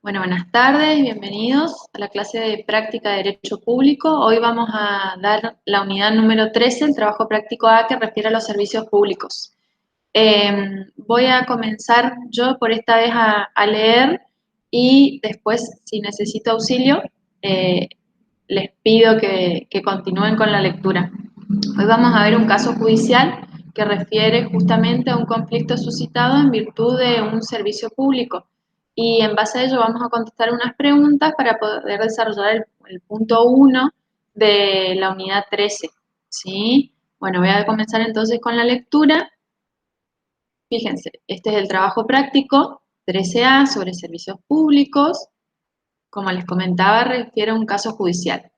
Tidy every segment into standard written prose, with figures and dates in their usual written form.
Bueno, buenas tardes, bienvenidos a la clase de práctica de Derecho Público. Hoy vamos a dar la unidad número 13, el trabajo práctico A, que refiere a los servicios públicos. Voy a comenzar yo por esta vez a leer y después, si necesito auxilio, les pido que continúen con la lectura. Hoy vamos a ver un caso judicial que refiere justamente a un conflicto suscitado en virtud de un servicio público. Y en base a ello vamos a contestar unas preguntas para poder desarrollar el punto 1 de la unidad 13. ¿Sí? Bueno, voy a comenzar entonces con la lectura. Fíjense, este es el trabajo práctico 13A sobre servicios públicos. Como les comentaba, refiere a un caso judicial.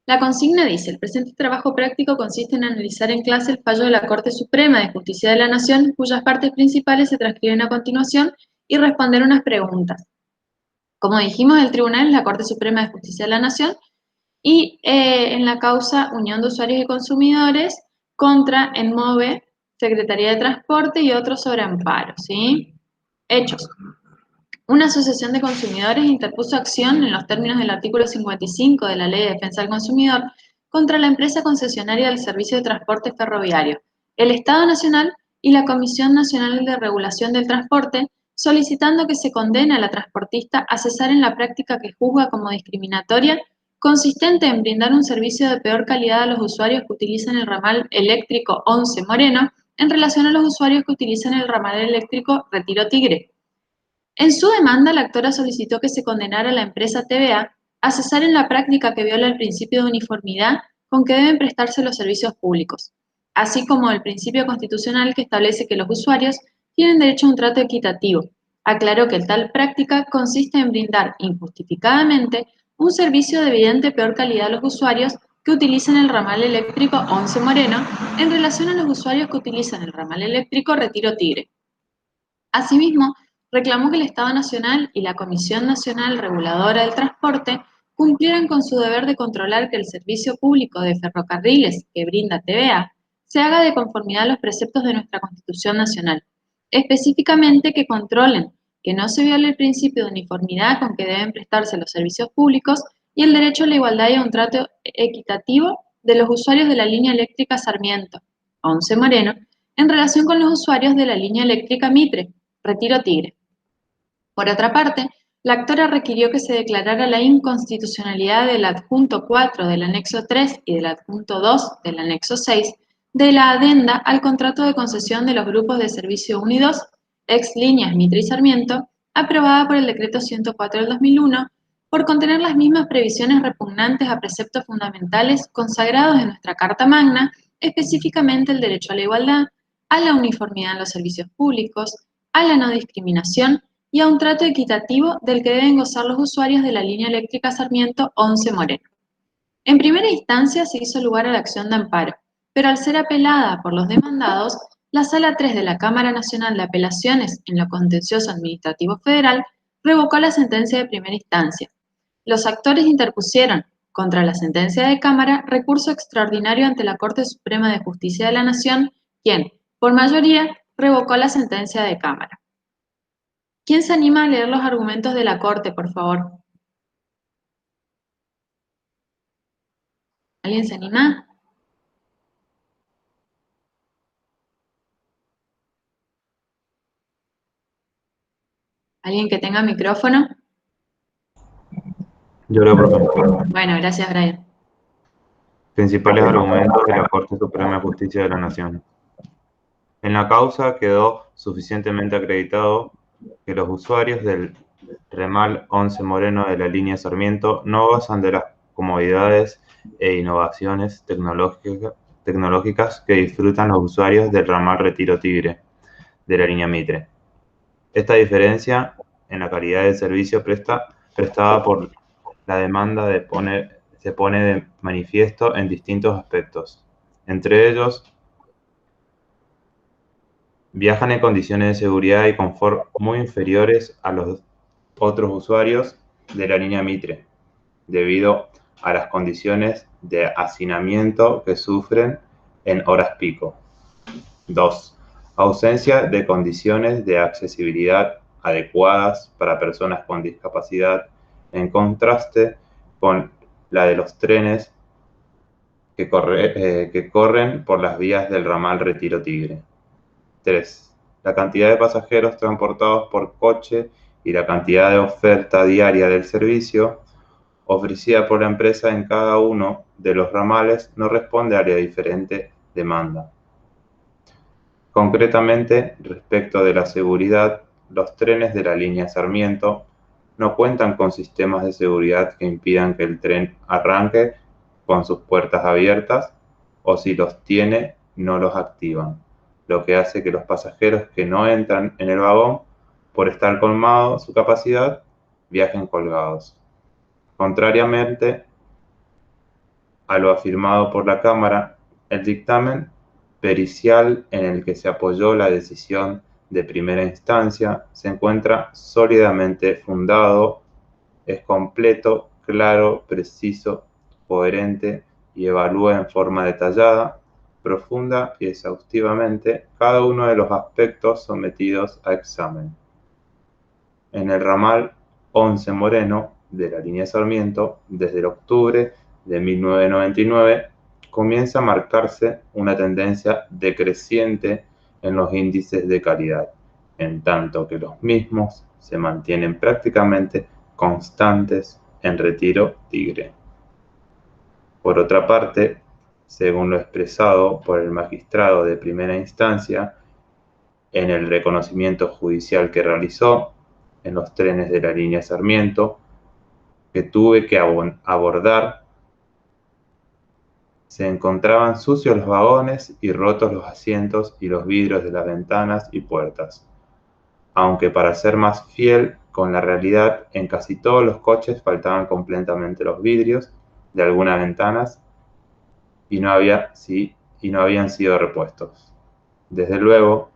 La consigna dice: el presente trabajo práctico consiste en analizar en clase el fallo de la Corte Suprema de Justicia de la Nación, cuyas partes principales se transcriben a continuación, y responder unas preguntas. Como dijimos, el tribunal es la Corte Suprema de Justicia de la Nación y en la causa Unión de Usuarios y Consumidores contra ENMOVE, Secretaría de Transporte y otros sobre amparo, ¿sí? Hechos. Una asociación de consumidores interpuso acción en los términos del artículo 55 de la Ley de Defensa del Consumidor contra la empresa concesionaria del servicio de transporte ferroviario, el Estado Nacional y la Comisión Nacional de Regulación del Transporte, solicitando que se condene a la transportista a cesar en la práctica que juzga como discriminatoria, consistente en brindar un servicio de peor calidad a los usuarios que utilizan el ramal eléctrico 11 Moreno en relación a los usuarios que utilizan el ramal eléctrico Retiro Tigre. En su demanda, la actora solicitó que se condenara a la empresa TVA a cesar en la práctica que viola el principio de uniformidad con que deben prestarse los servicios públicos, así como el principio constitucional que establece que los usuarios tienen derecho a un trato equitativo. Aclaró que tal práctica consiste en brindar injustificadamente un servicio de evidente peor calidad a los usuarios que utilizan el ramal eléctrico 11 Moreno en relación a los usuarios que utilizan el ramal eléctrico Retiro Tigre. Asimismo, reclamó que el Estado Nacional y la Comisión Nacional Reguladora del Transporte cumplieran con su deber de controlar que el servicio público de ferrocarriles que brinda TVA se haga de conformidad a los preceptos de nuestra Constitución Nacional. Específicamente, que controlen que no se viole el principio de uniformidad con que deben prestarse los servicios públicos y el derecho a la igualdad y a un trato equitativo de los usuarios de la línea eléctrica Sarmiento, 11 Moreno, en relación con los usuarios de la línea eléctrica Mitre, Retiro Tigre. Por otra parte, la actora requirió que se declarara la inconstitucionalidad del adjunto 4 del anexo 3 y del adjunto 2 del anexo 6 de la adenda al contrato de concesión de los grupos de servicio 1 y 2, ex líneas Mitre y Sarmiento, aprobada por el decreto 104 del 2001, por contener las mismas previsiones repugnantes a preceptos fundamentales consagrados en nuestra Carta Magna, específicamente el derecho a la igualdad, a la uniformidad en los servicios públicos, a la no discriminación y a un trato equitativo del que deben gozar los usuarios de la línea eléctrica Sarmiento 11 Moreno. En primera instancia se hizo lugar a la acción de amparo, pero al ser apelada por los demandados, la Sala 3 de la Cámara Nacional de Apelaciones en lo Contencioso Administrativo Federal revocó la sentencia de primera instancia. Los actores interpusieron contra la sentencia de Cámara recurso extraordinario ante la Corte Suprema de Justicia de la Nación, quien, por mayoría, revocó la sentencia de Cámara. ¿Quién se anima a leer los argumentos de la Corte, por favor? ¿Alguien se anima? ¿Alguien que tenga micrófono? Yo leo, profe. Bueno, gracias, Brian. Principales argumentos de la Corte Suprema de Justicia de la Nación. En la causa quedó suficientemente acreditado que los usuarios del ramal 11 Moreno de la línea Sarmiento no gozan de las comodidades e innovaciones tecnológicas que disfrutan los usuarios del ramal Retiro Tigre de la línea Mitre. Esta diferencia en la calidad del servicio prestada por la demanda se pone de manifiesto en distintos aspectos. Entre ellos, viajan en condiciones de seguridad y confort muy inferiores a los otros usuarios de la línea Mitre, debido a las condiciones de hacinamiento que sufren en horas pico. 2. Ausencia de condiciones de accesibilidad adecuadas para personas con discapacidad, en contraste con la de los trenes que corren por las vías del ramal Retiro Tigre. 3. La cantidad de pasajeros transportados por coche y la cantidad de oferta diaria del servicio ofrecida por la empresa en cada uno de los ramales no responde a la diferente demanda. Concretamente, respecto de la seguridad, los trenes de la línea Sarmiento no cuentan con sistemas de seguridad que impidan que el tren arranque con sus puertas abiertas, o si los tiene, no los activan, lo que hace que los pasajeros que no entran en el vagón, por estar colmado su capacidad, viajen colgados. Contrariamente a lo afirmado por la Cámara, el dictamen pericial en el que se apoyó la decisión de primera instancia se encuentra sólidamente fundado, es completo, claro, preciso, coherente y evalúa en forma detallada, profunda y exhaustivamente cada uno de los aspectos sometidos a examen. En el ramal 11 Moreno de la línea Sarmiento, desde el octubre de 1999, comienza a marcarse una tendencia decreciente en los índices de calidad, en tanto que los mismos se mantienen prácticamente constantes en Retiro Tigre. Por otra parte, según lo expresado por el magistrado de primera instancia, en el reconocimiento judicial que realizó en los trenes de la línea Sarmiento, que tuve que abordar, se encontraban sucios los vagones y rotos los asientos y los vidrios de las ventanas y puertas. Aunque para ser más fiel con la realidad, en casi todos los coches faltaban completamente los vidrios de algunas ventanas y no habían sido repuestos. Desde luego,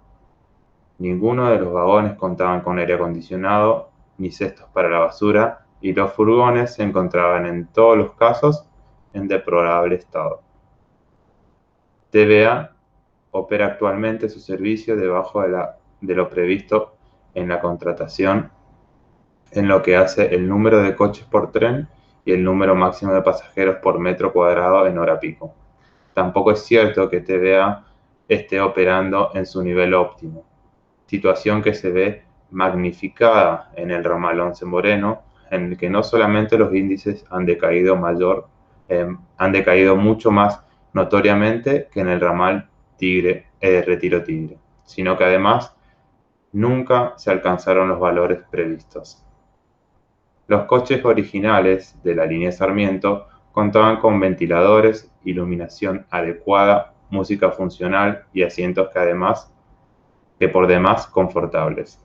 ninguno de los vagones contaban con aire acondicionado ni cestos para la basura, y los furgones se encontraban en todos los casos en deplorable estado. TVA opera actualmente su servicio debajo de lo previsto en la contratación en lo que hace el número de coches por tren y el número máximo de pasajeros por metro cuadrado en hora pico. Tampoco es cierto que TVA esté operando en su nivel óptimo, situación que se ve magnificada en el ramal 11 Moreno, en el que no solamente los índices han decaído mucho más notoriamente que en el ramal Retiro Tigre, sino que además nunca se alcanzaron los valores previstos. Los coches originales de la línea Sarmiento contaban con ventiladores, iluminación adecuada, música funcional y asientos que por demás confortables.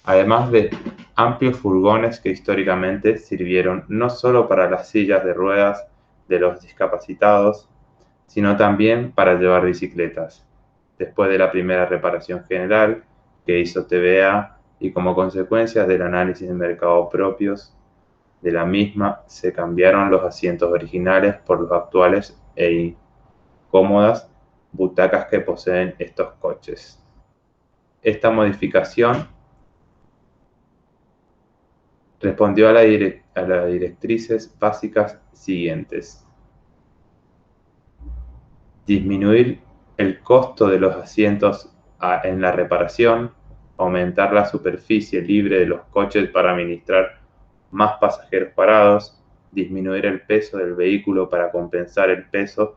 Además de amplios furgones que históricamente sirvieron no solo para las sillas de ruedas de los discapacitados, sino también para llevar bicicletas. Después de la primera reparación general que hizo TVA y como consecuencia del análisis de mercado propios de la misma, se cambiaron los asientos originales por los actuales e incómodas butacas que poseen estos coches. Esta modificación respondió a las directrices básicas siguientes: disminuir el costo de los asientos en la reparación, aumentar la superficie libre de los coches para administrar más pasajeros parados, disminuir el peso del vehículo para compensar el peso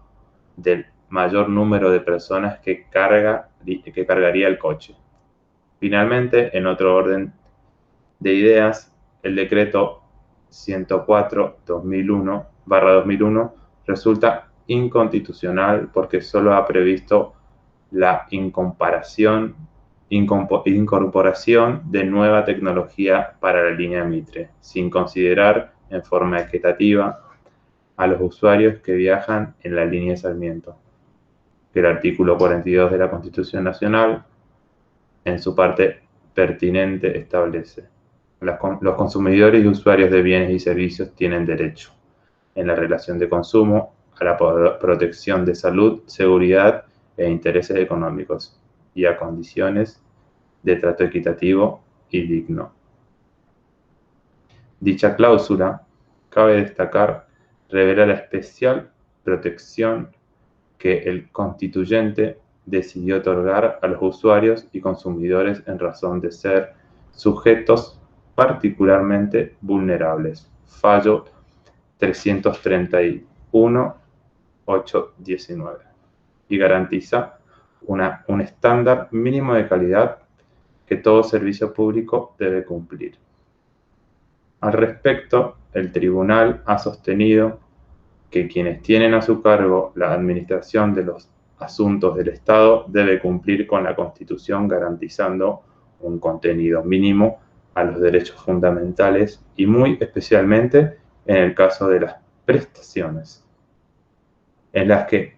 del mayor número de personas que cargaría el coche. Finalmente, en otro orden de ideas, el decreto 104/2001 resulta inconstitucional porque solo ha previsto la incorporación de nueva tecnología para la línea Mitre, sin considerar en forma equitativa a los usuarios que viajan en la línea Sarmiento, que el artículo 42 de la Constitución Nacional, en su parte pertinente, establece. Los consumidores y usuarios de bienes y servicios tienen derecho, en la relación de consumo, a la protección de salud, seguridad e intereses económicos, y a condiciones de trato equitativo y digno. Dicha cláusula, cabe destacar, revela la especial protección que el constituyente decidió otorgar a los usuarios y consumidores en razón de ser sujetos particularmente vulnerables. Fallo 331.819. Y garantiza un estándar mínimo de calidad que todo servicio público debe cumplir. Al respecto, el tribunal ha sostenido que quienes tienen a su cargo la administración de los asuntos del Estado debe cumplir con la Constitución garantizando un contenido mínimo a los derechos fundamentales y muy especialmente en el caso de las prestaciones, en las que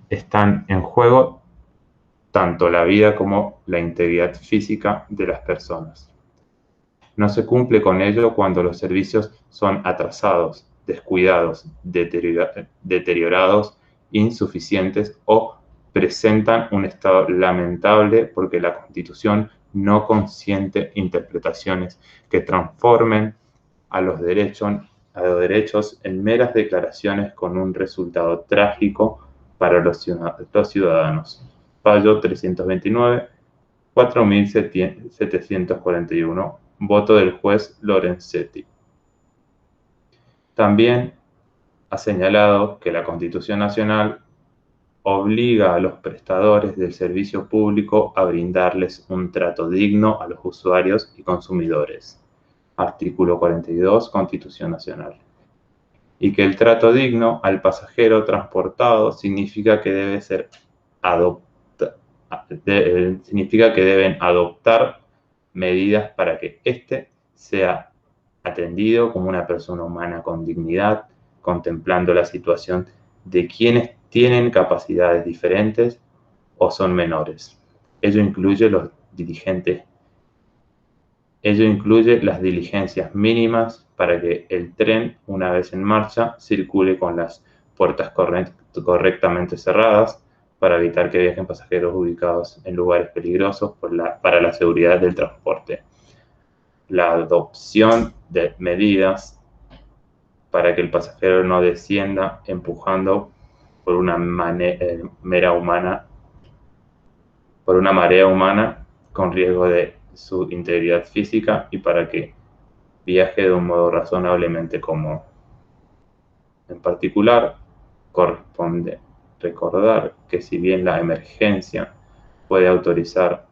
están en juego tanto la vida como la integridad física de las personas. No se cumple con ello cuando los servicios son atrasados, descuidados, deteriorados, insuficientes o presentan un estado lamentable porque la Constitución no consiente interpretaciones que transformen a los derechos en meras declaraciones con un resultado trágico para los ciudadanos. Fallo 329, 4741. Voto del juez Lorenzetti. También ha señalado que la Constitución Nacional obliga a los prestadores del servicio público a brindarles un trato digno a los usuarios y consumidores. Artículo 42, Constitución Nacional. Y que el trato digno al pasajero transportado significa que deben adoptar medidas para que éste sea atendido como una persona humana con dignidad, contemplando la situación de quienes tienen capacidades diferentes o son menores. Ello incluye las diligencias mínimas para que el tren, una vez en marcha, circule con las puertas correctamente cerradas, para evitar que viajen pasajeros ubicados en lugares peligrosos para la seguridad del transporte. La adopción de medidas para que el pasajero no descienda empujando por una marea humana con riesgo de su integridad física y para que viaje de un modo razonablemente cómodo. En particular, corresponde recordar que si bien la emergencia puede autorizar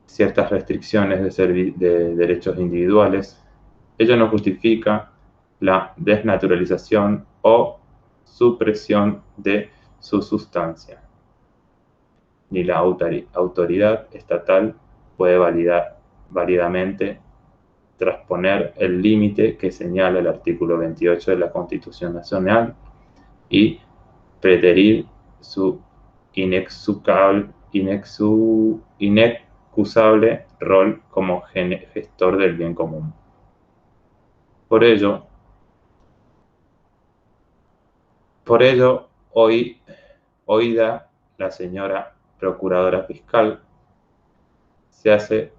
ciertas restricciones de derechos individuales, ello no justifica la desnaturalización o supresión de su sustancia. Ni la autoridad estatal puede válidamente trasponer el límite que señala el artículo 28 de la Constitución Nacional y preterir su inexcusable rol como gestor del bien común. Por ello, oída la señora Procuradora Fiscal, se hace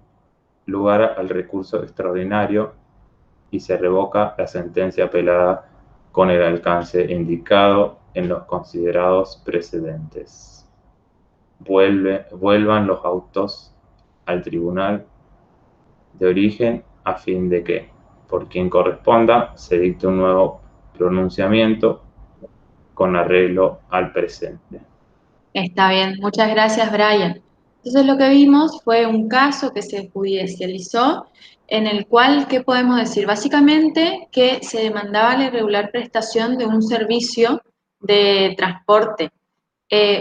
lugar al recurso extraordinario y se revoca la sentencia apelada con el alcance indicado en los considerados precedentes. Vuelvan los autos al tribunal de origen a fin de que, por quien corresponda, se dicte un nuevo pronunciamiento con arreglo al presente. Está bien, muchas gracias, Brian. Entonces lo que vimos fue un caso que se judicializó en el cual, ¿qué podemos decir? Básicamente que se demandaba la irregular prestación de un servicio de transporte.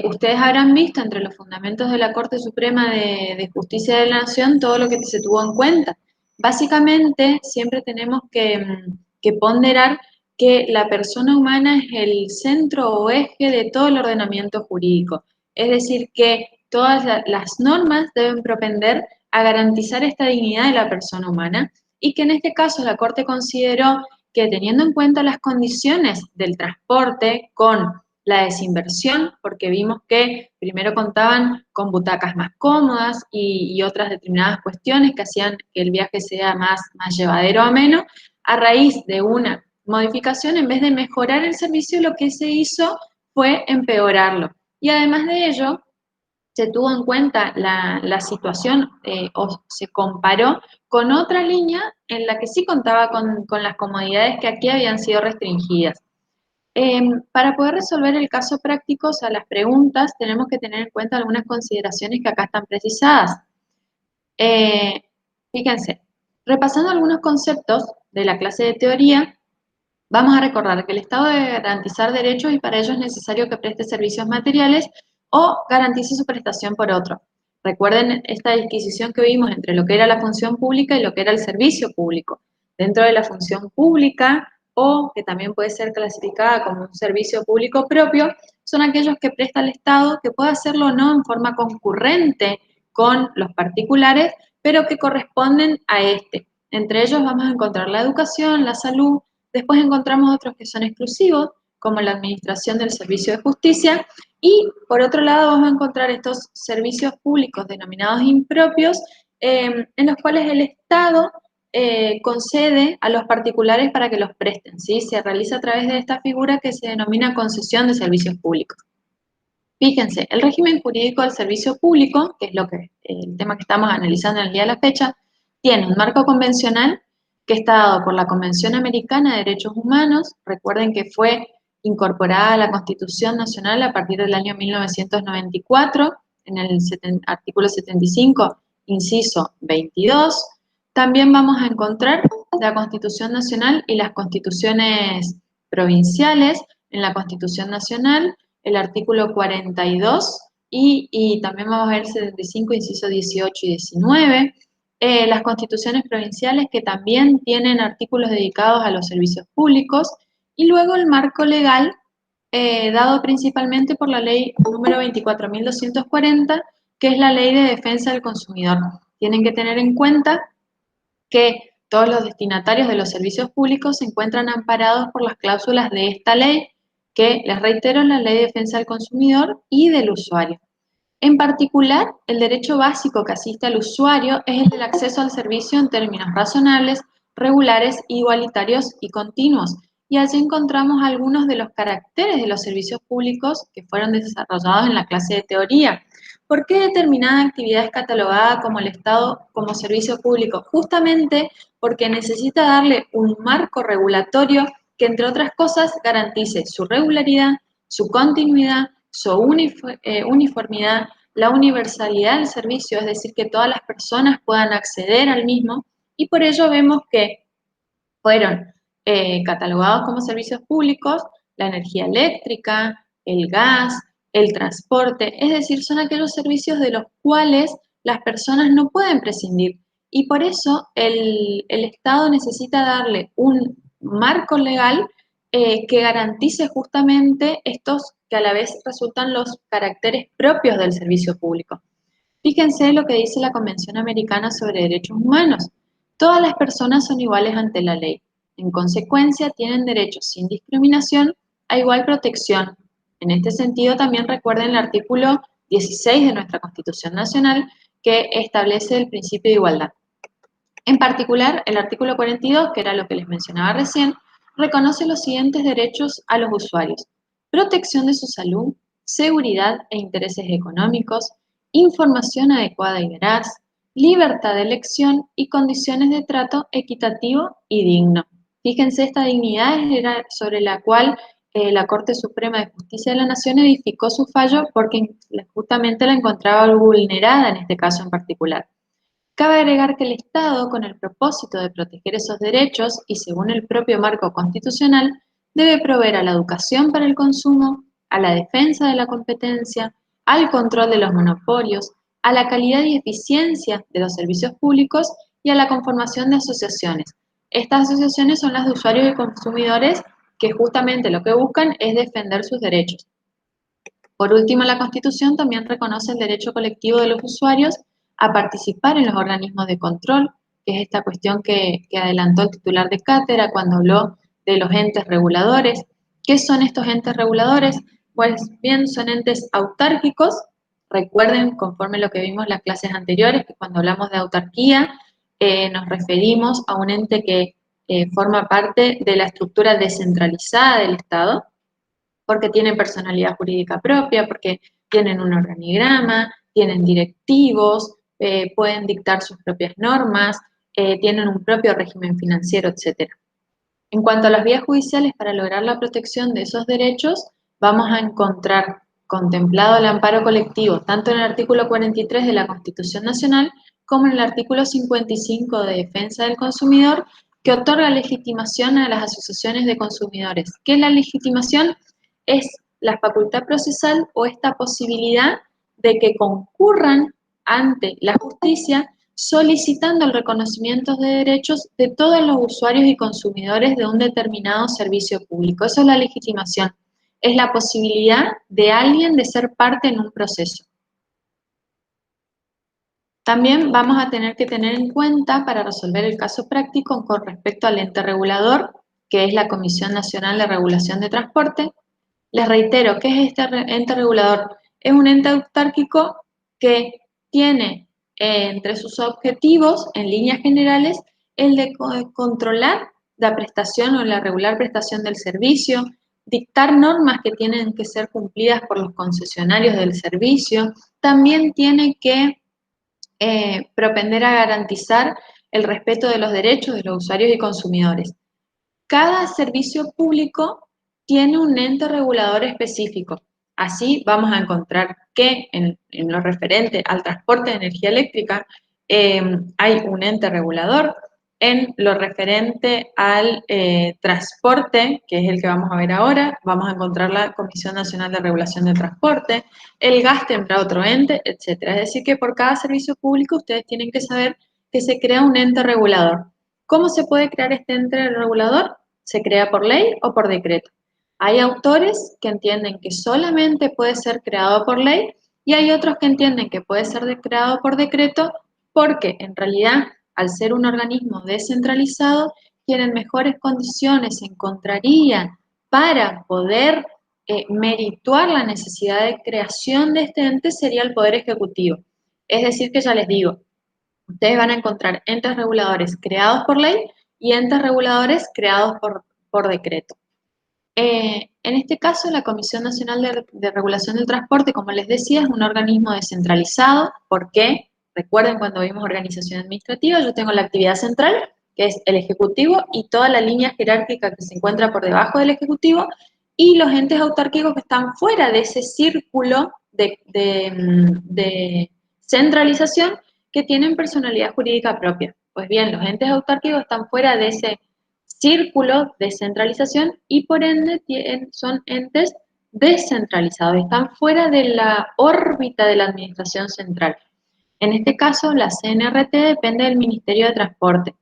Ustedes habrán visto entre los fundamentos de la Corte Suprema de Justicia de la Nación todo lo que se tuvo en cuenta. Básicamente siempre tenemos que ponderar que la persona humana es el centro o eje de todo el ordenamiento jurídico. Es decir, que todas las normas deben propender a garantizar esta dignidad de la persona humana y que en este caso la Corte consideró que teniendo en cuenta las condiciones del transporte con la desinversión, porque vimos que primero contaban con butacas más cómodas y otras determinadas cuestiones que hacían que el viaje sea más llevadero o ameno. A raíz de una modificación, en vez de mejorar el servicio, lo que se hizo fue empeorarlo. Y además de ello, se tuvo en cuenta la situación o se comparó con otra línea en la que sí contaba con las comodidades que aquí habían sido restringidas. Para poder resolver el caso práctico, o sea, las preguntas, tenemos que tener en cuenta algunas consideraciones que acá están precisadas. Eh, Fíjense, repasando algunos conceptos de la clase de teoría, vamos a recordar que el Estado debe garantizar derechos y para ello es necesario que preste servicios materiales o garantice su prestación por otro. Recuerden esta disquisición que vimos entre lo que era la función pública y lo que era el servicio público. Dentro de la función pública, o que también puede ser clasificada como un servicio público propio, son aquellos que presta el Estado, que puede hacerlo o no en forma concurrente con los particulares, pero que corresponden a este. Entre ellos vamos a encontrar la educación, la salud. Después encontramos otros que son exclusivos, como la administración del servicio de justicia, y por otro lado vamos a encontrar estos servicios públicos denominados impropios, en los cuales el Estado concede a los particulares para que los presten, ¿sí? Se realiza a través de esta figura que se denomina concesión de servicios públicos. Fíjense, el régimen jurídico del servicio público, que es el tema que estamos analizando en el día de la fecha, tiene un marco convencional que está dado por la Convención Americana de Derechos Humanos. Recuerden que fue incorporada a la Constitución Nacional a partir del año 1994, en el artículo 75, inciso 22. También vamos a encontrar la Constitución Nacional y las constituciones provinciales. En la Constitución Nacional, el artículo 42 y también vamos a ver 75, inciso 18 y 19. Las constituciones provinciales que también tienen artículos dedicados a los servicios públicos y luego el marco legal dado principalmente por la ley número 24.240, que es la ley de defensa del consumidor. Tienen que tener en cuenta que todos los destinatarios de los servicios públicos se encuentran amparados por las cláusulas de esta ley, que les reitero, es la Ley de Defensa del Consumidor y del Usuario. En particular, el derecho básico que asiste al usuario es el del acceso al servicio en términos razonables, regulares, igualitarios y continuos. Y allí encontramos algunos de los caracteres de los servicios públicos que fueron desarrollados en la clase de teoría. ¿Por qué determinada actividad es catalogada como el Estado como servicio público? Justamente porque necesita darle un marco regulatorio que, entre otras cosas, garantice su regularidad, su continuidad, su uniformidad, la universalidad del servicio, es decir, que todas las personas puedan acceder al mismo, y por ello vemos que fueron catalogados como servicios públicos la energía eléctrica, el gas, el transporte, es decir, son aquellos servicios de los cuales las personas no pueden prescindir. Y por eso el Estado necesita darle un marco legal que garantice justamente estos que a la vez resultan los caracteres propios del servicio público. Fíjense lo que dice la Convención Americana sobre Derechos Humanos. Todas las personas son iguales ante la ley. En consecuencia, tienen derechos sin discriminación a igual protección. En este sentido, también recuerden el artículo 16 de nuestra Constitución Nacional, que establece el principio de igualdad. En particular, el artículo 42, que era lo que les mencionaba recién, reconoce los siguientes derechos a los usuarios: protección de su salud, seguridad e intereses económicos, información adecuada y veraz, libertad de elección y condiciones de trato equitativo y digno. Fíjense, esta dignidad era sobre la cual la Corte Suprema de Justicia de la Nación edificó su fallo porque justamente la encontraba vulnerada en este caso en particular. Cabe agregar que el Estado, con el propósito de proteger esos derechos y según el propio marco constitucional, debe proveer a la educación para el consumo, a la defensa de la competencia, al control de los monopolios, a la calidad y eficiencia de los servicios públicos y a la conformación de asociaciones. Estas asociaciones son las de usuarios y consumidores que justamente lo que buscan es defender sus derechos. Por último, la Constitución también reconoce el derecho colectivo de los usuarios a participar en los organismos de control, que es esta cuestión que adelantó el titular de cátedra cuando habló de los entes reguladores. ¿Qué son estos entes reguladores? Pues bien, son entes autárquicos. Recuerden, conforme lo que vimos en las clases anteriores, que cuando hablamos de autarquía nos referimos a un ente que forma parte de la estructura descentralizada del Estado, porque tienen personalidad jurídica propia, porque tienen un organigrama, tienen directivos, pueden dictar sus propias normas, tienen un propio régimen financiero, etc. En cuanto a las vías judiciales para lograr la protección de esos derechos, vamos a encontrar contemplado el amparo colectivo, tanto en el artículo 43 de la Constitución Nacional como en el artículo 55 de Defensa del Consumidor, que otorga legitimación a las asociaciones de consumidores. ¿Qué es la legitimación? Es la facultad procesal o esta posibilidad de que concurran ante la justicia solicitando el reconocimiento de derechos de todos los usuarios y consumidores de un determinado servicio público. Eso es la legitimación. Es la posibilidad de alguien de ser parte en un proceso. También vamos a tener que tener en cuenta para resolver el caso práctico con respecto al ente regulador, que es la Comisión Nacional de Regulación de Transporte. Les reitero, ¿qué es este ente regulador? Es un ente autárquico que tiene entre sus objetivos, en líneas generales, el de controlar la prestación o la regular prestación del servicio, dictar normas que tienen que ser cumplidas por los concesionarios del servicio, también tiene que propender a garantizar el respeto de los derechos de los usuarios y consumidores. Cada servicio público tiene un ente regulador específico. Así vamos a encontrar que en lo referente al transporte de energía eléctrica hay un ente regulador. En lo referente al transporte, que es el que vamos a ver ahora, vamos a encontrar la Comisión Nacional de Regulación de Transporte, el gas tendrá otro ente, etc. Es decir, que por cada servicio público ustedes tienen que saber que se crea un ente regulador. ¿Cómo se puede crear este ente regulador? Se crea por ley o por decreto. Hay autores que entienden que solamente puede ser creado por ley y hay otros que entienden que puede ser creado por decreto porque en realidad, al ser un organismo descentralizado, tienen mejores condiciones, se encontrarían para poder merituar la necesidad de creación de este ente sería el Poder Ejecutivo. Es decir, que ya les digo, ustedes van a encontrar entes reguladores creados por ley y entes reguladores creados por decreto. En este caso, la Comisión Nacional de Regulación del Transporte, como les decía, es un organismo descentralizado. ¿Por qué? Recuerden cuando vimos organización administrativa, yo tengo la actividad central, que es el Ejecutivo, y toda la línea jerárquica que se encuentra por debajo del Ejecutivo, y los entes autárquicos que están fuera de ese círculo de centralización que tienen personalidad jurídica propia. Pues bien, los entes autárquicos están fuera de ese círculo de centralización y por ende son entes descentralizados, están fuera de la órbita de la administración central. En este caso, la CNRT depende del Ministerio de Transporte.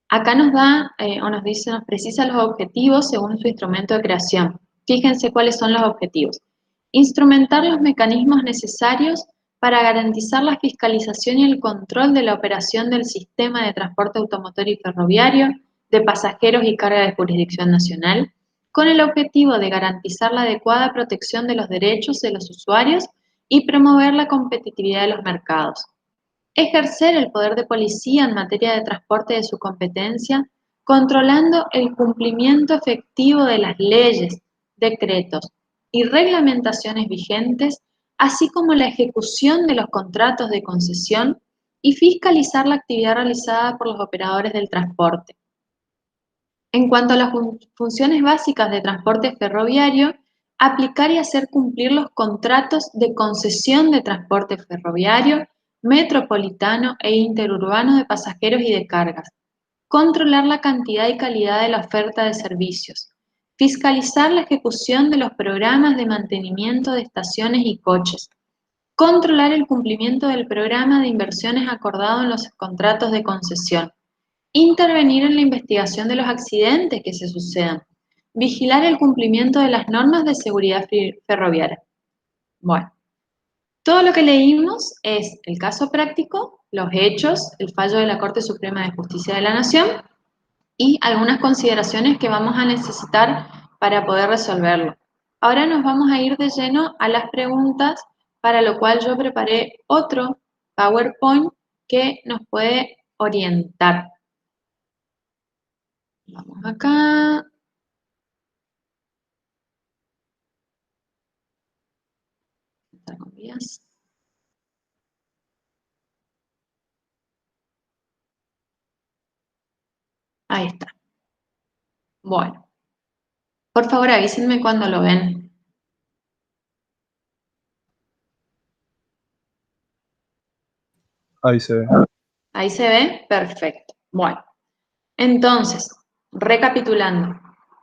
Acá nos da o nos dice, nos precisa los objetivos según su instrumento de creación. Fíjense cuáles son los objetivos. Instrumentar los mecanismos necesarios para garantizar la fiscalización y el control de la operación del sistema de transporte automotor y ferroviario, de pasajeros y carga de jurisdicción nacional, con el objetivo de garantizar la adecuada protección de los derechos de los usuarios y promover la competitividad de los mercados. Ejercer el poder de policía en materia de transporte de su competencia, controlando el cumplimiento efectivo de las leyes, decretos y reglamentaciones vigentes, así como la ejecución de los contratos de concesión y fiscalizar la actividad realizada por los operadores del transporte. En cuanto a las funciones básicas de transporte ferroviario, aplicar y hacer cumplir los contratos de concesión de transporte ferroviario, metropolitano e interurbano de pasajeros y de cargas, controlar la cantidad y calidad de la oferta de servicios, fiscalizar la ejecución de los programas de mantenimiento de estaciones y coches, controlar el cumplimiento del programa de inversiones acordado en los contratos de concesión, intervenir en la investigación de los accidentes que se sucedan, vigilar el cumplimiento de las normas de seguridad ferroviaria. Bueno, todo lo que leímos es el caso práctico, los hechos, el fallo de la Corte Suprema de Justicia de la Nación y algunas consideraciones que vamos a necesitar para poder resolverlo. Ahora nos vamos a ir de lleno a las preguntas, para lo cual yo preparé otro PowerPoint que nos puede orientar. Vamos acá. Entre comillas. Ahí está. Bueno, por favor avísenme cuando lo ven. Ahí se ve. Ahí se ve, perfecto. Bueno, entonces, recapitulando,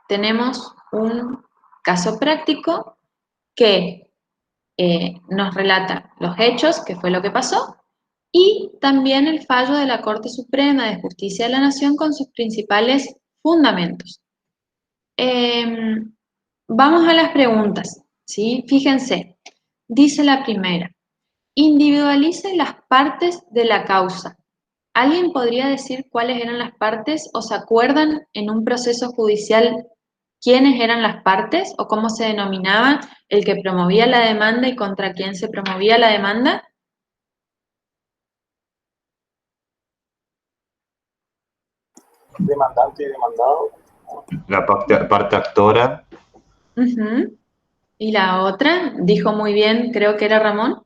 tenemos un caso práctico que nos relata los hechos, qué fue lo que pasó, y también el fallo de la Corte Suprema de Justicia de la Nación con sus principales fundamentos. Vamos a las preguntas, ¿sí? Fíjense, dice la primera, individualice las partes de la causa. ¿Alguien podría decir cuáles eran las partes o se acuerdan en un proceso judicial quiénes eran las partes o cómo se denominaba el que promovía la demanda y contra quién se promovía la demanda? Demandante y demandado. La parte actora. Uh-huh. Y la otra, dijo muy bien, creo que era Ramón.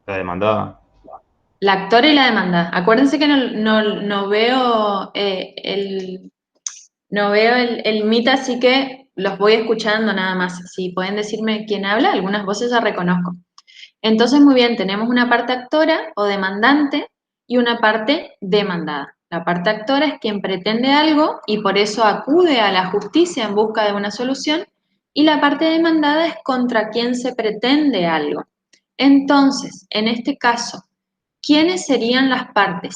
La demandada. La actora y la demanda. Acuérdense que no veo no veo el meet, así que los voy escuchando nada más. Si pueden decirme quién habla, algunas voces ya reconozco. Entonces, muy bien, tenemos una parte actora o demandante y una parte demandada. La parte actora es quien pretende algo y por eso acude a la justicia en busca de una solución, y la parte demandada es contra quien se pretende algo. Entonces, en este caso, ¿quiénes serían las partes?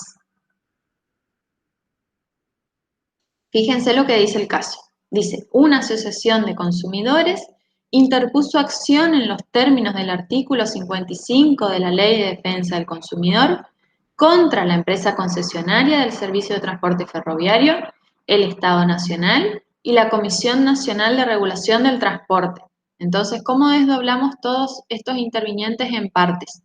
Fíjense lo que dice el caso. Dice, una asociación de consumidores interpuso acción en los términos del artículo 55 de la Ley de Defensa del Consumidor contra la empresa concesionaria del Servicio de Transporte Ferroviario, el Estado Nacional y la Comisión Nacional de Regulación del Transporte. Entonces, ¿cómo desdoblamos todos estos intervinientes en partes?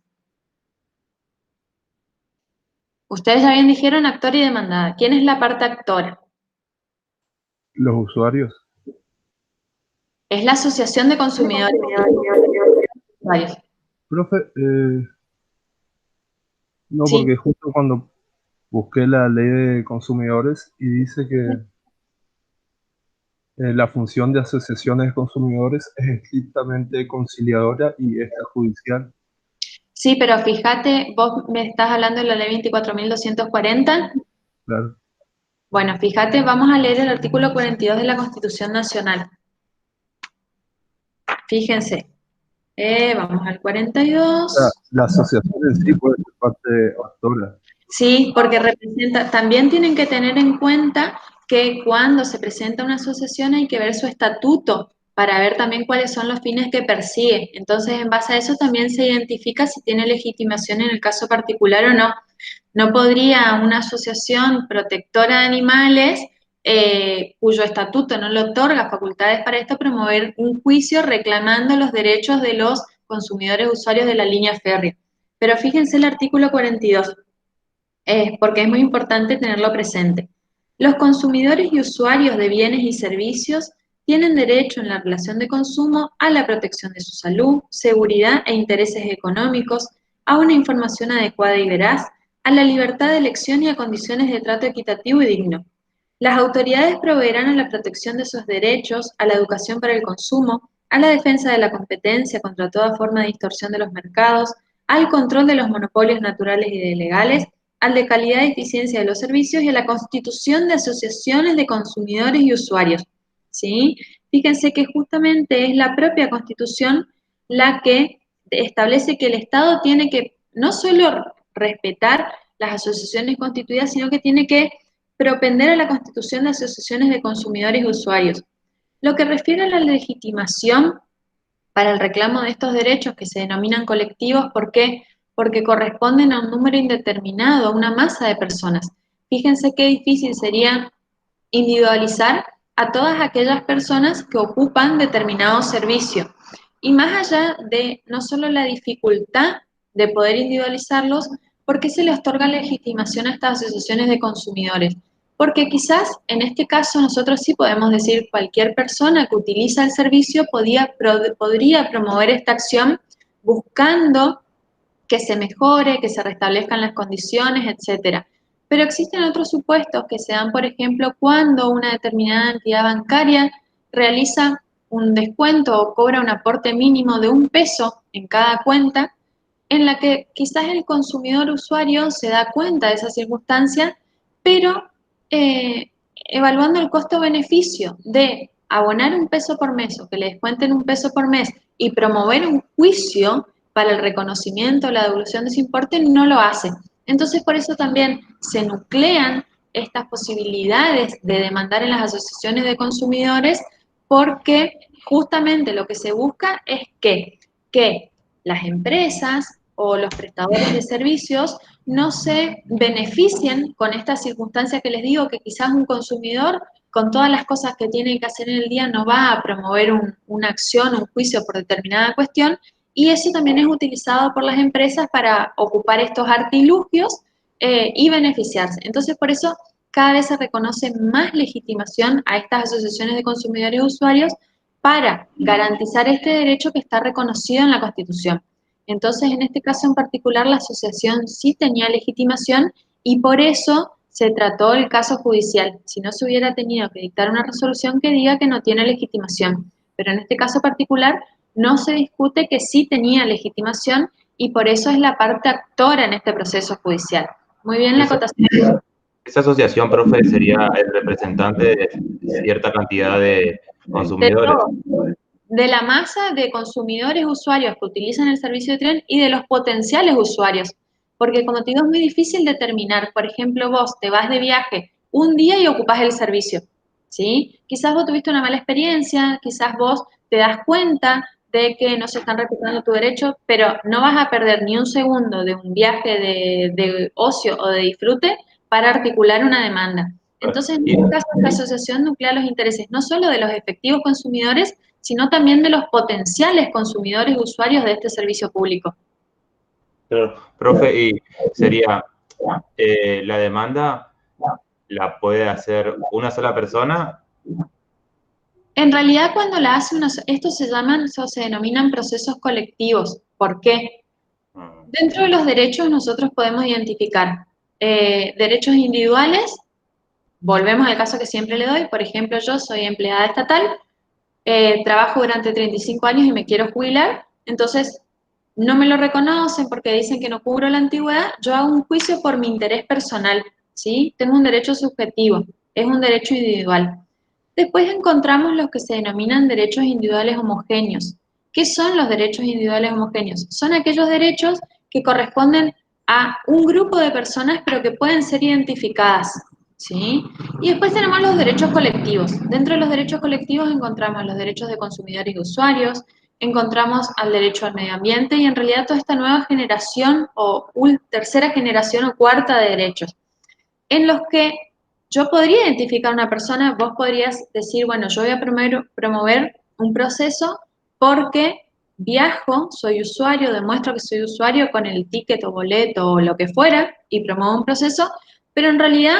Ustedes ya bien dijeron actor y demandada. ¿Quién es la parte actora? Los usuarios. Es la Asociación de Consumidores. Varios. Profe, no, Sí, porque justo cuando busqué la ley de consumidores y dice que la función de asociaciones de consumidores es estrictamente conciliadora y extrajudicial. sí, pero fíjate, vos me estás hablando de la ley 24.240. Claro. Bueno, fíjate, vamos a leer el artículo 42 de la Constitución Nacional. Fíjense, vamos al O 42. sea, la asociación en sí puede ser parte actora. Sí, porque representa, también tienen que tener en cuenta que cuando se presenta una asociación hay que ver su estatuto para ver también cuáles son los fines que persigue. Entonces, en base a eso también se identifica si tiene legitimación en el caso particular o no. No podría una asociación protectora de animales, cuyo estatuto no le otorga facultades para esto, promover un juicio reclamando los derechos de los consumidores usuarios de la línea férrea. Pero fíjense el artículo 42, porque es muy importante tenerlo presente. Los consumidores y usuarios de bienes y servicios tienen derecho en la relación de consumo a la protección de su salud, seguridad e intereses económicos, a una información adecuada y veraz, a la libertad de elección y a condiciones de trato equitativo y digno. Las autoridades proveerán a la protección de esos derechos, a la educación para el consumo, a la defensa de la competencia contra toda forma de distorsión de los mercados, al control de los monopolios naturales y de legales, al de calidad y eficiencia de los servicios y a la constitución de asociaciones de consumidores y usuarios. ¿Sí? Fíjense que justamente es la propia Constitución la que establece que el Estado tiene que no solo respetar las asociaciones constituidas, sino que tiene que propender a la constitución de asociaciones de consumidores y usuarios. Lo que refiere a la legitimación para el reclamo de estos derechos que se denominan colectivos, ¿por qué? Porque corresponden a un número indeterminado, a una masa de personas. Fíjense qué difícil sería individualizar a todas aquellas personas que ocupan determinado servicio. Y más allá de no solo la dificultad de poder individualizarlos, ¿por qué se le otorga legitimación a estas asociaciones de consumidores? Porque quizás en este caso nosotros sí podemos decir cualquier persona que utiliza el servicio podría promover esta acción buscando que se mejore, que se restablezcan las condiciones, etcétera. Pero existen otros supuestos que se dan, por ejemplo, cuando una determinada entidad bancaria realiza un descuento o cobra un aporte mínimo de $1 en cada cuenta, en la que quizás el consumidor usuario se da cuenta de esa circunstancia, pero evaluando el costo-beneficio de abonar $1 por mes o que le descuenten $1 por mes y promover un juicio para el reconocimiento o la devolución de ese importe, no lo hace. Entonces, por eso también se nuclean estas posibilidades de demandar en las asociaciones de consumidores, porque justamente lo que se busca es que las empresas o los prestadores de servicios no se beneficien con esta circunstancia que les digo, que quizás un consumidor con todas las cosas que tiene que hacer en el día no va a promover una acción, un juicio por determinada cuestión, y eso también es utilizado por las empresas para ocupar estos artilugios y beneficiarse. Entonces, por eso cada vez se reconoce más legitimación a estas asociaciones de consumidores y usuarios para garantizar este derecho que está reconocido en la Constitución. Entonces, en este caso en particular, la asociación sí tenía legitimación y por eso se trató el caso judicial. Si no, se hubiera tenido que dictar una resolución que diga que no tiene legitimación. Pero en este caso particular no se discute que sí tenía legitimación y por eso es la parte actora en este proceso judicial. Muy bien la acotación. Esa asociación, profe, sería el representante de cierta cantidad de consumidores. De la masa de consumidores usuarios que utilizan el servicio de tren y de los potenciales usuarios. Porque como te digo, es muy difícil determinar. Por ejemplo, vos te vas de viaje un día y ocupás el servicio, ¿sí? Quizás vos tuviste una mala experiencia, quizás vos te das cuenta de que no se están respetando tu derecho, pero no vas a perder ni un segundo de un viaje de ocio o de disfrute para articular una demanda. Entonces, en este caso, la asociación nuclea los intereses no solo de los efectivos consumidores, sino también de los potenciales consumidores y usuarios de este servicio público. Pero, profe, y sería, la demanda la puede hacer una sola persona. En realidad, cuando la hace estos se denominan procesos colectivos. ¿Por qué? Dentro de los derechos nosotros podemos identificar derechos individuales. Volvemos al caso que siempre le doy. Por ejemplo, yo soy empleada estatal, trabajo durante 35 años y me quiero jubilar, entonces no me lo reconocen porque dicen que no cubro la antigüedad, yo hago un juicio por mi interés personal, ¿sí? Tengo un derecho subjetivo, es un derecho individual. Después encontramos los que se denominan derechos individuales homogéneos. ¿Qué son los derechos individuales homogéneos? Son aquellos derechos que corresponden a un grupo de personas pero que pueden ser identificadas, ¿sí? Y después tenemos los derechos colectivos. Dentro de los derechos colectivos encontramos los derechos de consumidores y usuarios, encontramos al derecho al medio ambiente y en realidad toda esta nueva generación o tercera generación o cuarta de derechos, en los que yo podría identificar a una persona, vos podrías decir, bueno, yo voy a promover un proceso porque viajo, soy usuario, demuestro que soy usuario con el ticket o boleto o lo que fuera y promuevo un proceso, pero en realidad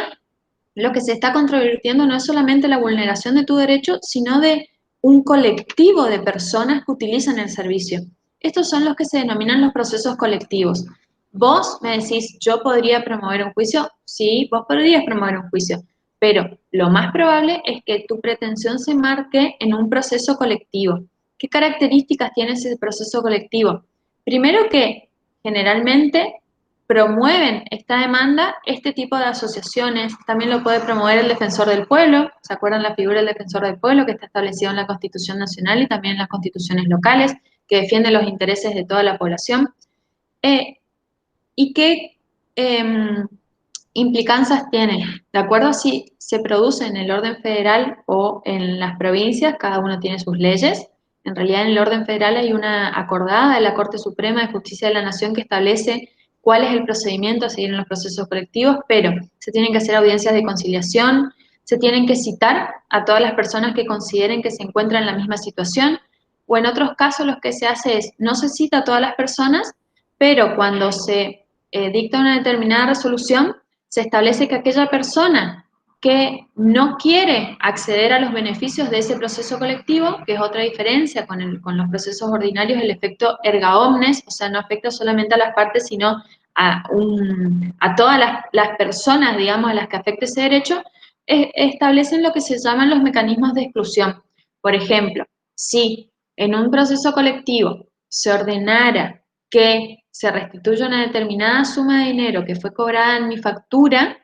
lo que se está controvirtiendo no es solamente la vulneración de tu derecho, sino de un colectivo de personas que utilizan el servicio. Estos son los que se denominan los procesos colectivos. Vos me decís, ¿yo podría promover un juicio? Sí, vos podrías promover un juicio, pero lo más probable es que tu pretensión se marque en un proceso colectivo. ¿Qué características tiene ese proceso colectivo? Primero que generalmente promueven esta demanda este tipo de asociaciones. También lo puede promover el defensor del pueblo. ¿Se acuerdan la figura del defensor del pueblo que está establecido en la Constitución Nacional y también en las constituciones locales, que defiende los intereses de toda la población? ¿Y qué implicancias tiene? De acuerdo a si se produce en el orden federal o en las provincias, cada uno tiene sus leyes. En realidad, en el orden federal hay una acordada de la Corte Suprema de Justicia de la Nación que establece cuál es el procedimiento a seguir en los procesos colectivos, pero se tienen que hacer audiencias de conciliación, se tienen que citar a todas las personas que consideren que se encuentran en la misma situación, o en otros casos lo que se hace es, no se cita a todas las personas, pero cuando se dicta una determinada resolución, se establece que aquella persona que no quiere acceder a los beneficios de ese proceso colectivo, que es otra diferencia con los procesos ordinarios, el efecto erga omnes, o sea, no afecta solamente a las partes, sino a todas las personas, digamos, a las que afecte ese derecho, establecen lo que se llaman los mecanismos de exclusión. Por ejemplo, si en un proceso colectivo se ordenara que se restituya una determinada suma de dinero que fue cobrada en mi factura,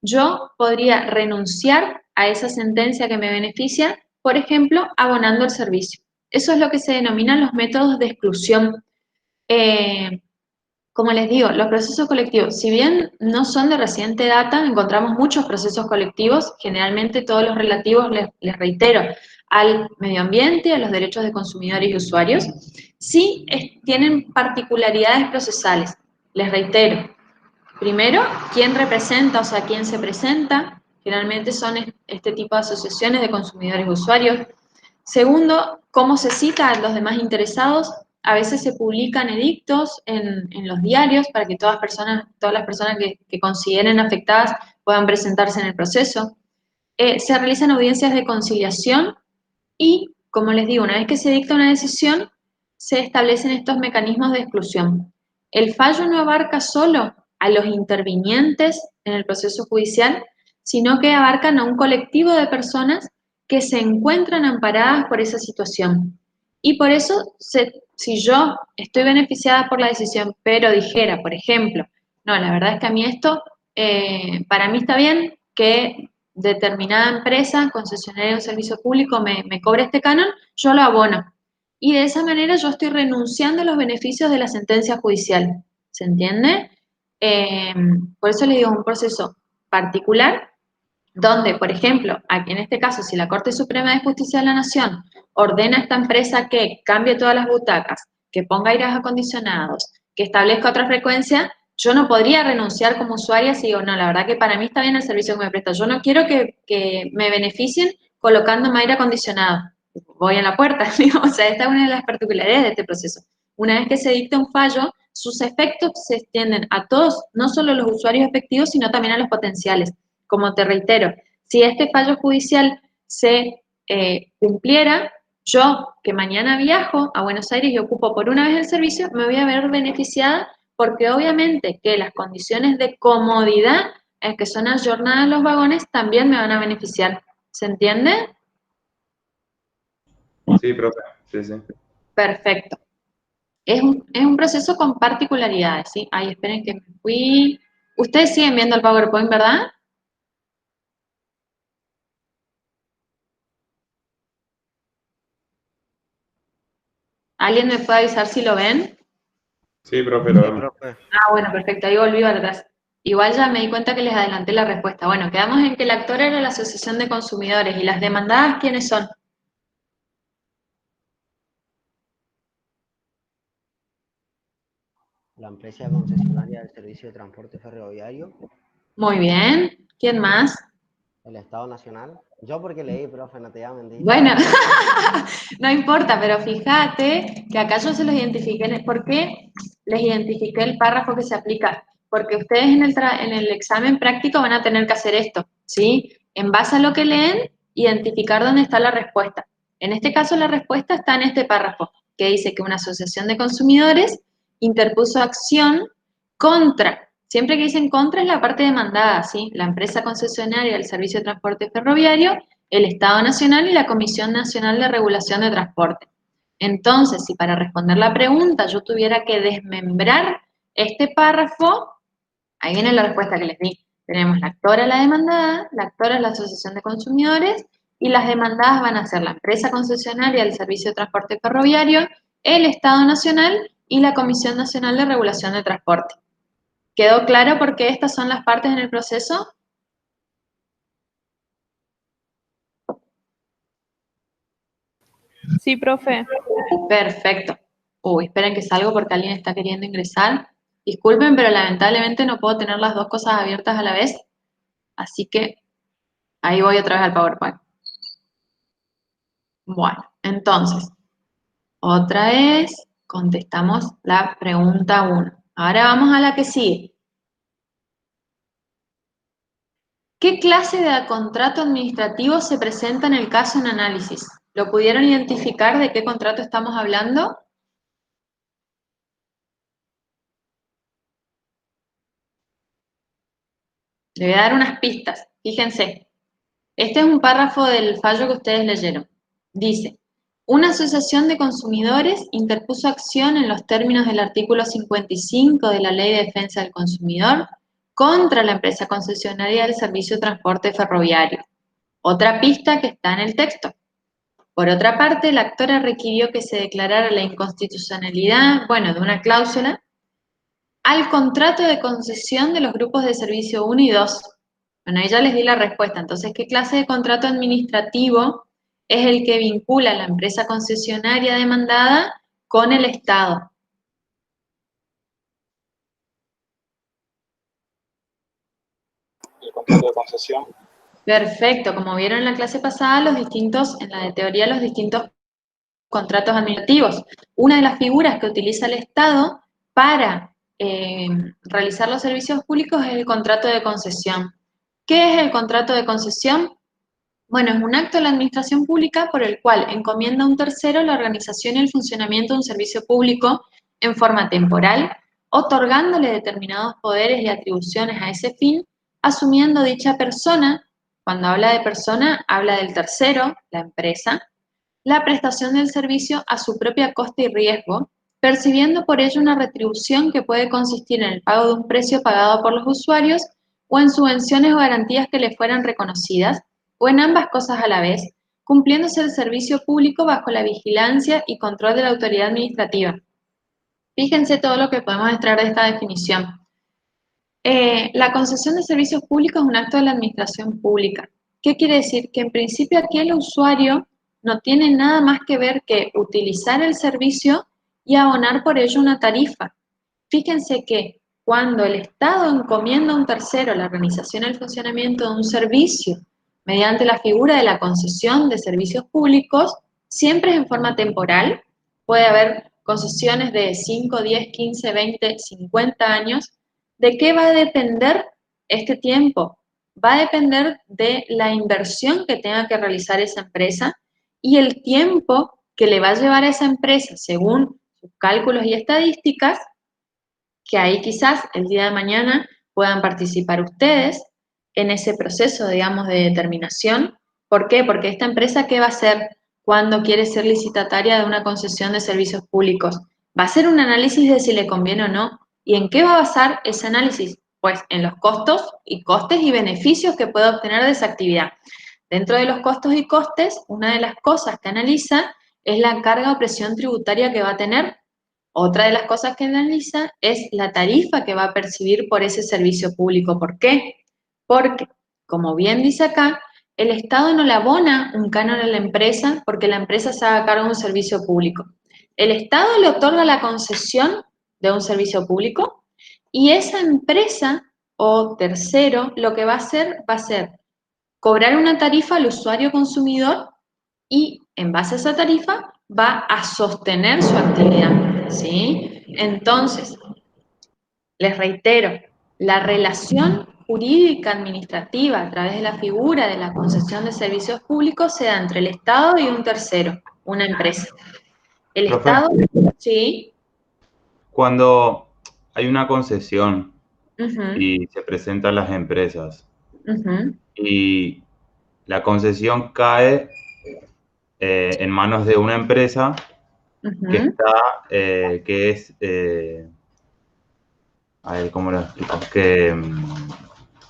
yo podría renunciar a esa sentencia que me beneficia, por ejemplo, abonando el servicio. Eso es lo que se denominan los métodos de exclusión. Como les digo, los procesos colectivos, si bien no son de reciente data, encontramos muchos procesos colectivos, generalmente todos los relativos, les reitero, al medio ambiente, a los derechos de consumidores y usuarios, sí tienen particularidades procesales. Les reitero, primero, quién representa, o sea, quién se presenta, generalmente son este tipo de asociaciones de consumidores y usuarios. Segundo, cómo se cita a los demás interesados. A veces se publican edictos en los diarios para que todas las personas que consideren afectadas puedan presentarse en el proceso. Se realizan audiencias de conciliación y, como les digo, una vez que se dicta una decisión, se establecen estos mecanismos de exclusión. El fallo no abarca solo a los intervinientes en el proceso judicial, sino que abarcan a un colectivo de personas que se encuentran amparadas por esa situación. Y por eso, si yo estoy beneficiada por la decisión, pero dijera, por ejemplo, no, la verdad es que a mí esto, para mí está bien que determinada empresa, concesionaria de un servicio público, me cobre este canon, yo lo abono. Y de esa manera yo estoy renunciando a los beneficios de la sentencia judicial. ¿Se entiende? Por eso le digo un proceso particular donde, por ejemplo, aquí en este caso, si la Corte Suprema de Justicia de la Nación ordena a esta empresa que cambie todas las butacas, que ponga aires acondicionados, que establezca otra frecuencia, yo no podría renunciar como usuaria si digo, no, la verdad que para mí está bien el servicio que me presta, yo no quiero que me beneficien colocándome aire acondicionado. Voy a la puerta, digo, o sea, esta es una de las particularidades de este proceso. Una vez que se dicta un fallo, sus efectos se extienden a todos, no solo a los usuarios efectivos, sino también a los potenciales. Como te reitero, si este fallo judicial se cumpliera, yo que mañana viajo a Buenos Aires y ocupo por una vez el servicio, me voy a ver beneficiada porque obviamente que las condiciones de comodidad en que son ayornadas los vagones también me van a beneficiar. ¿Se entiende? Sí, profe. Sí, sí. Perfecto. Es un proceso con particularidades, ¿sí? Ay, esperen que me fui. Ustedes siguen viendo el PowerPoint, ¿verdad? ¿Alguien me puede avisar si lo ven? Sí, profe, lo vemos. Ah, bueno, perfecto, ahí volví para atrás. Igual ya me di cuenta que les adelanté la respuesta. Bueno, quedamos en que el actor era la Asociación de Consumidores y las demandadas, ¿quiénes son? La empresa concesionaria del servicio de transporte ferroviario. Muy bien. ¿Quién más? El Estado Nacional. Yo porque leí, profe, no te voy a mentir. Bueno, no importa, pero fíjate que acá yo se los identifiqué. ¿Por qué les identifiqué el párrafo que se aplica? Porque ustedes en el examen práctico van a tener que hacer esto, ¿sí? En base a lo que leen, identificar dónde está la respuesta. En este caso, la respuesta está en este párrafo, que dice que una asociación de consumidores interpuso acción contra. Siempre que dicen contra es la parte demandada, ¿sí? La empresa concesionaria del servicio de transporte ferroviario, el Estado Nacional y la Comisión Nacional de Regulación de Transporte. Entonces, si para responder la pregunta yo tuviera que desmembrar este párrafo, ahí viene la respuesta que les di. Tenemos la actora, la demandada, la actora es la Asociación de Consumidores y las demandadas van a ser la empresa concesionaria del servicio de transporte ferroviario, el Estado Nacional y la Comisión Nacional de Regulación de Transporte. ¿Quedó claro por qué estas son las partes en el proceso? Sí, profe. Perfecto. Uy, esperen que salgo porque alguien está queriendo ingresar. Disculpen, pero lamentablemente no puedo tener las dos cosas abiertas a la vez. Así que Ahí voy otra vez al PowerPoint. Bueno, entonces, otra vez contestamos la pregunta 1. Ahora vamos a la que sigue. ¿Qué clase de contrato administrativo se presenta en el caso en análisis? ¿Lo pudieron identificar de qué contrato estamos hablando? Le voy a dar unas pistas. Fíjense, este es un párrafo del fallo que ustedes leyeron. Dice, una asociación de consumidores interpuso acción en los términos del artículo 55 de la Ley de Defensa del Consumidor contra la empresa concesionaria del servicio de transporte ferroviario. Otra pista que está en el texto. Por otra parte, la actora requirió que se declarara la inconstitucionalidad, de una cláusula, al contrato de concesión de los grupos de servicio 1 y 2. Bueno, ahí ya les di la respuesta. Entonces, ¿qué clase de contrato administrativo es el que vincula a la empresa concesionaria demandada con el Estado? El contrato de concesión. Perfecto, como vieron en la clase pasada, en la de teoría, los distintos contratos administrativos. Una de las figuras que utiliza el Estado para realizar los servicios públicos es el contrato de concesión. ¿Qué es el contrato de concesión? Bueno, es un acto de la administración pública por el cual encomienda a un tercero la organización y el funcionamiento de un servicio público en forma temporal, otorgándole determinados poderes y atribuciones a ese fin, asumiendo dicha persona. Cuando habla de persona, habla del tercero, la empresa, la prestación del servicio a su propia costa y riesgo, percibiendo por ello una retribución que puede consistir en el pago de un precio pagado por los usuarios o en subvenciones o garantías que le fueran reconocidas, o en ambas cosas a la vez, cumpliéndose el servicio público bajo la vigilancia y control de la autoridad administrativa. Fíjense todo lo que podemos extraer de esta definición. La concesión de servicios públicos es un acto de la administración pública. ¿Qué quiere decir? Que en principio aquí el usuario no tiene nada más que ver que utilizar el servicio y abonar por ello una tarifa. Fíjense que cuando el Estado encomienda a un tercero la organización y el funcionamiento de un servicio mediante la figura de la concesión de servicios públicos, siempre es en forma temporal. Puede haber concesiones de 5, 10, 15, 20, 50 años. ¿De qué va a depender este tiempo? Va a depender de la inversión que tenga que realizar esa empresa y el tiempo que le va a llevar a esa empresa, según sus cálculos y estadísticas, que ahí quizás el día de mañana puedan participar ustedes en ese proceso, digamos, de determinación. ¿Por qué? Porque esta empresa, ¿qué va a hacer cuando quiere ser licitataria de una concesión de servicios públicos? Va a hacer un análisis de si le conviene o no. ¿Y en qué va a basar ese análisis? Pues en los costos y costes y beneficios que puede obtener de esa actividad. Dentro de los costos y costes, una de las cosas que analiza es la carga o presión tributaria que va a tener. Otra de las cosas que analiza es la tarifa que va a percibir por ese servicio público. ¿Por qué? Porque, como bien dice acá, el Estado no le abona un canon a la empresa porque la empresa se haga cargo de un servicio público. El Estado le otorga la concesión de un servicio público y esa empresa o tercero lo que va a hacer cobrar una tarifa al usuario consumidor y en base a esa tarifa va a sostener su actividad, ¿sí? Entonces, les reitero, la relación jurídica administrativa a través de la figura de la concesión de servicios públicos se da entre el Estado y un tercero, una empresa. El Profe, Estado, sí. cuando hay una concesión Uh-huh, y se presentan las empresas uh-huh, y la concesión cae en manos de una empresa que uh-huh. está, que es, a ver, ¿cómo lo explico? Que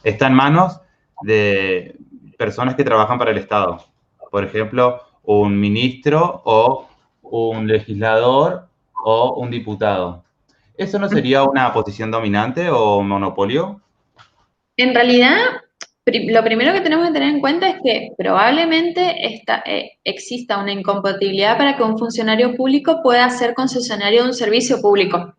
está en manos de personas que trabajan para el Estado. Por ejemplo, un ministro o un legislador o un diputado. ¿Eso no sería una posición dominante o monopolio? En realidad, lo primero que tenemos que tener en cuenta es que probablemente exista una incompatibilidad para que un funcionario público pueda ser concesionario de un servicio público.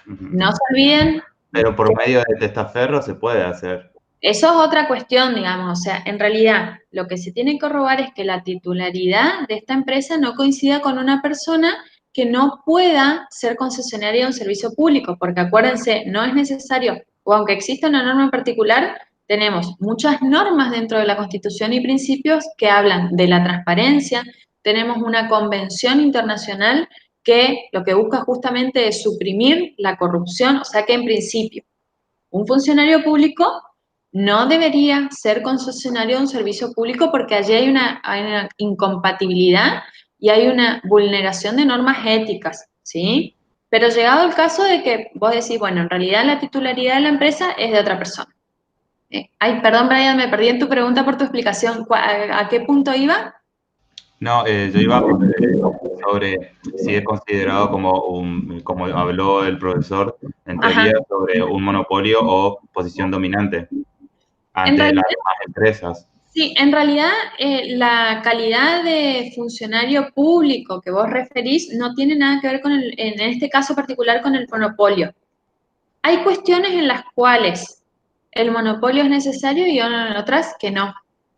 No se olviden. Pero por medio de testaferro se puede hacer. Eso es otra cuestión, digamos, o sea, en realidad lo que se tiene que corroborar es que la titularidad de esta empresa no coincida con una persona que no pueda ser concesionaria de un servicio público, porque acuérdense, no es necesario, o aunque exista una norma en particular, tenemos muchas normas dentro de la Constitución y principios que hablan de la transparencia, tenemos una convención internacional que lo que busca justamente es suprimir la corrupción, o sea que en principio un funcionario público no debería ser concesionario de un servicio público porque allí hay una incompatibilidad y hay una vulneración de normas éticas, ¿sí? Pero llegado el caso de que vos decís, bueno, en realidad la titularidad de la empresa es de otra persona. Ay, perdón, Brian, me perdí en tu pregunta por tu explicación. ¿A qué punto iba? No, yo iba sobre si es considerado como habló el profesor, en Ajá. teoría, sobre un monopolio o posición dominante En ante las realidad, demás empresas. sí, en realidad la calidad de funcionario público que vos referís no tiene nada que ver con en este caso particular con el monopolio. Hay cuestiones en las cuales el monopolio es necesario y en otras que no,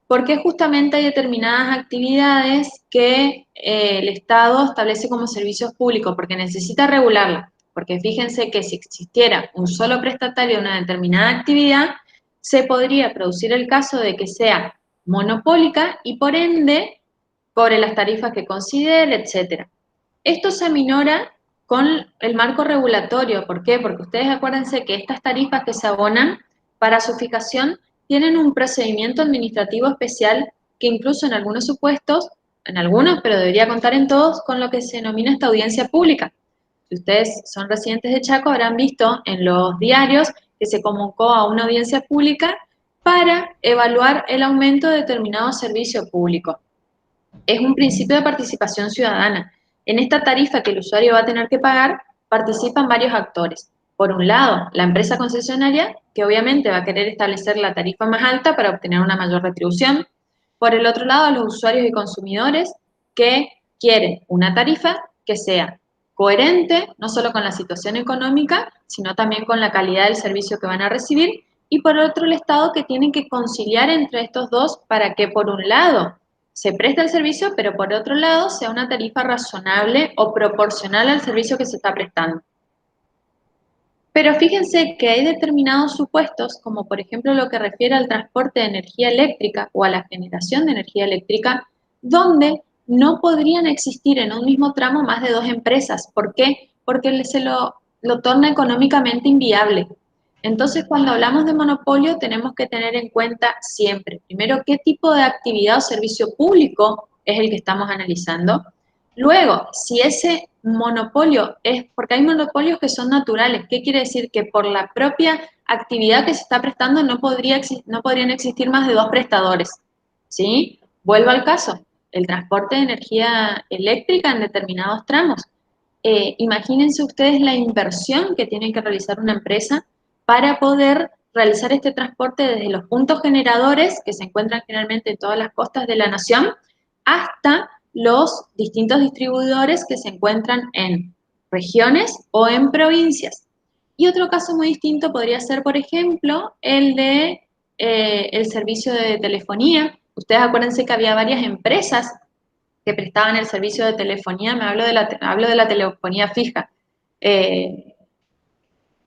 porque justamente hay determinadas actividades que el Estado establece como servicios públicos, porque necesita regularlas, porque fíjense que si existiera un solo prestatario de una determinada actividad, se podría producir el caso de que sea monopólica y por ende cobre las tarifas que considere, etcétera. Esto se aminora con el marco regulatorio. ¿Por qué? Porque ustedes acuérdense que estas tarifas que se abonan para su fijación tienen un procedimiento administrativo especial que incluso en algunos supuestos, en algunos, pero debería contar en todos, con lo que se denomina esta audiencia pública. Si ustedes son residentes de Chaco, habrán visto en los diarios que se convocó a una audiencia pública para evaluar el aumento de determinado servicio público. Es un principio de participación ciudadana. En esta tarifa que el usuario va a tener que pagar, participan varios actores. Por un lado, la empresa concesionaria, que obviamente va a querer establecer la tarifa más alta para obtener una mayor retribución. Por el otro lado, los usuarios y consumidores que quieren una tarifa que sea coherente, no solo con la situación económica, sino también con la calidad del servicio que van a recibir. Y por otro, el Estado que tiene que conciliar entre estos dos para que, por un lado, se presta el servicio, pero por otro lado sea una tarifa razonable o proporcional al servicio que se está prestando. Pero fíjense que hay determinados supuestos, como por ejemplo lo que refiere al transporte de energía eléctrica o a la generación de energía eléctrica, donde no podrían existir en un mismo tramo más de dos empresas. ¿Por qué? Porque lo torna económicamente inviable. Entonces, cuando hablamos de monopolio, tenemos que tener en cuenta siempre, primero, qué tipo de actividad o servicio público es el que estamos analizando. Luego, si ese monopolio es, porque hay monopolios que son naturales, ¿qué quiere decir? Que por la propia actividad que se está prestando no podrían existir más de dos prestadores, ¿sí? Vuelvo al caso, el transporte de energía eléctrica en determinados tramos. Imagínense ustedes la inversión que tiene que realizar una empresa para poder realizar este transporte desde los puntos generadores, que se encuentran generalmente en todas las costas de la nación, hasta los distintos distribuidores que se encuentran en regiones o en provincias. Y otro caso muy distinto podría ser, por ejemplo, el de el servicio de telefonía. Ustedes acuérdense que había varias empresas que prestaban el servicio de telefonía, hablo de la telefonía fija.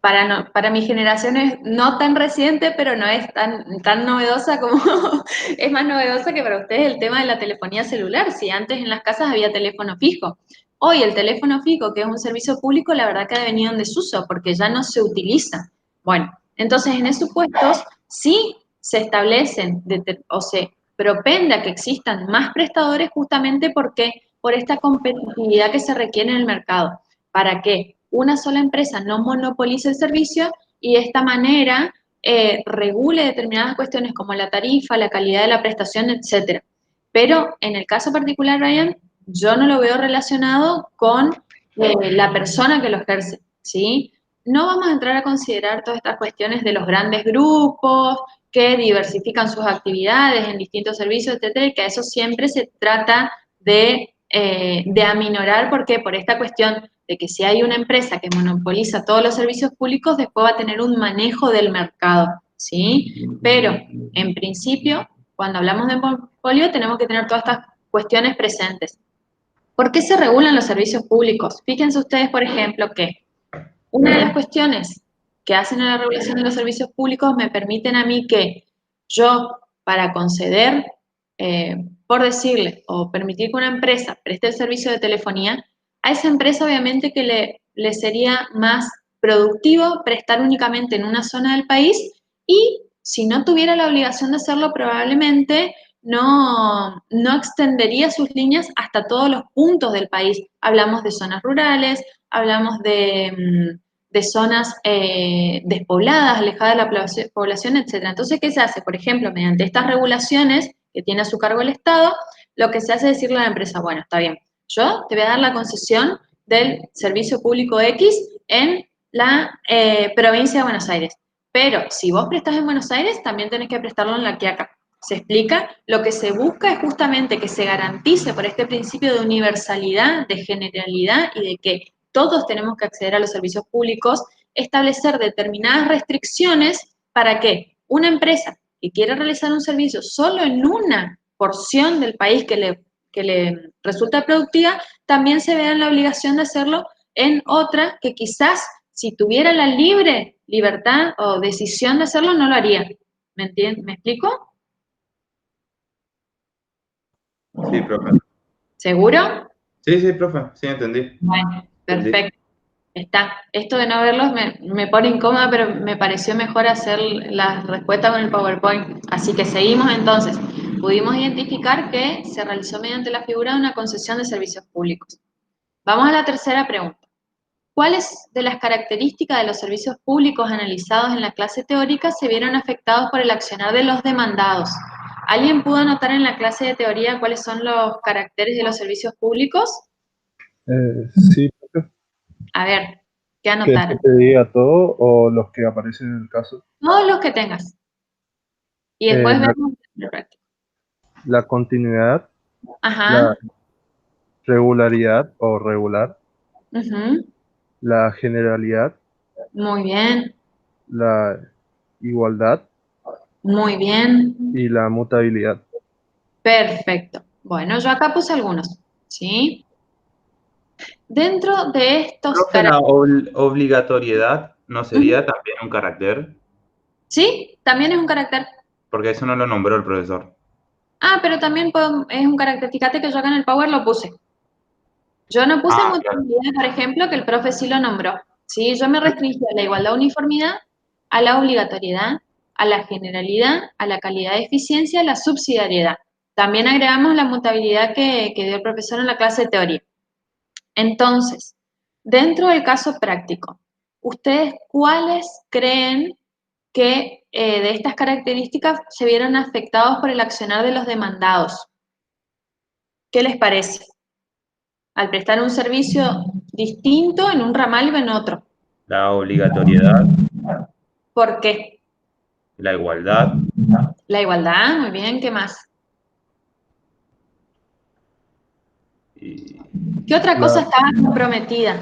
Para mi generación es no tan reciente, pero no es tan novedosa como, es más novedosa que para ustedes el tema de la telefonía celular. Si antes en las casas había teléfono fijo. Hoy el teléfono fijo, que es un servicio público, la verdad que ha venido en desuso porque ya no se utiliza. Bueno, entonces en esos puestos sí se establecen o se propende a que existan más prestadores justamente porque por esta competitividad que se requiere en el mercado. ¿Para qué? Una sola empresa no monopoliza el servicio y de esta manera regule determinadas cuestiones como la tarifa, la calidad de la prestación, etcétera. Pero en el caso particular, Ryan, yo no lo veo relacionado con la persona que lo ejerce, ¿sí? No vamos a entrar a considerar todas estas cuestiones de los grandes grupos que diversifican sus actividades en distintos servicios, etcétera, y que a eso siempre se trata de aminorar, porque por esta cuestión de que si hay una empresa que monopoliza todos los servicios públicos, después va a tener un manejo del mercado, ¿sí? Pero, en principio, cuando hablamos de monopolio, tenemos que tener todas estas cuestiones presentes. ¿Por qué se regulan los servicios públicos? Fíjense ustedes, por ejemplo, que una de las cuestiones que hacen a la regulación de los servicios públicos me permiten a mí que yo, para conceder, por decirle, o permitir que una empresa preste el servicio de telefonía, a esa empresa obviamente que le sería más productivo prestar únicamente en una zona del país y si no tuviera la obligación de hacerlo, probablemente no extendería sus líneas hasta todos los puntos del país. Hablamos de zonas rurales, hablamos de zonas despobladas, alejadas de la población, etc. Entonces, ¿qué se hace? Por ejemplo, mediante estas regulaciones que tiene a su cargo el Estado, lo que se hace es decirle a la empresa, bueno, está bien, yo te voy a dar la concesión del servicio público X en la provincia de Buenos Aires, pero si vos prestás en Buenos Aires, también tenés que prestarlo en La Quiaca. Se explica, lo que se busca es justamente que se garantice por este principio de universalidad, de generalidad y de que todos tenemos que acceder a los servicios públicos, establecer determinadas restricciones para que una empresa que quiere realizar un servicio solo en una porción del país que le resulta productiva, también se vea en la obligación de hacerlo en otra que quizás si tuviera la libertad o decisión de hacerlo, no lo haría. ¿Me explico? Sí, profe. ¿Seguro? Sí, profe, sí, entendí. Bueno, perfecto. Esto de no verlos me pone incómoda, pero me pareció mejor hacer la respuesta con el PowerPoint. Así que seguimos entonces. Pudimos identificar que se realizó mediante la figura de una concesión de servicios públicos. Vamos a la tercera pregunta. ¿Cuáles de las características de los servicios públicos analizados en la clase teórica se vieron afectados por el accionar de los demandados? ¿Alguien pudo anotar en la clase de teoría cuáles son los caracteres de los servicios públicos? Sí, A ver, ¿qué que anotaron? te diga todo o los que aparecen en el caso. Todos los que tengas. Y después La, vemos el práctico. la continuidad, Ajá. la regularidad o regular, Ujú. la generalidad, Muy bien. la igualdad Muy bien. y la mutabilidad. Perfecto. Bueno, yo acá puse algunos. ¿Sí? Dentro de estos Profe, la caracteres. obligatoriedad no sería también un carácter, ¿Sí? También es un carácter. porque eso no lo nombró el profesor. Ah, pero también es un carácter. Fíjate que yo acá en el Power lo puse. Yo no puse Ah, claro. mutabilidad, por ejemplo, que el profe sí lo nombró. ¿Sí? Yo me restringí a la igualdad o uniformidad, a la obligatoriedad, a la generalidad, a la calidad de eficiencia, a la subsidiariedad. También agregamos la mutabilidad que dio el profesor en la clase de teoría. Entonces, dentro del caso práctico, ¿ustedes cuáles creen que de estas características se vieron afectados por el accionar de los demandados? ¿Qué les parece? Al prestar un servicio distinto en un ramal o en otro. La obligatoriedad, ¿Por qué? la igualdad, La igualdad, muy bien, ¿qué más? y ¿Qué otra cosa La, estaba comprometida?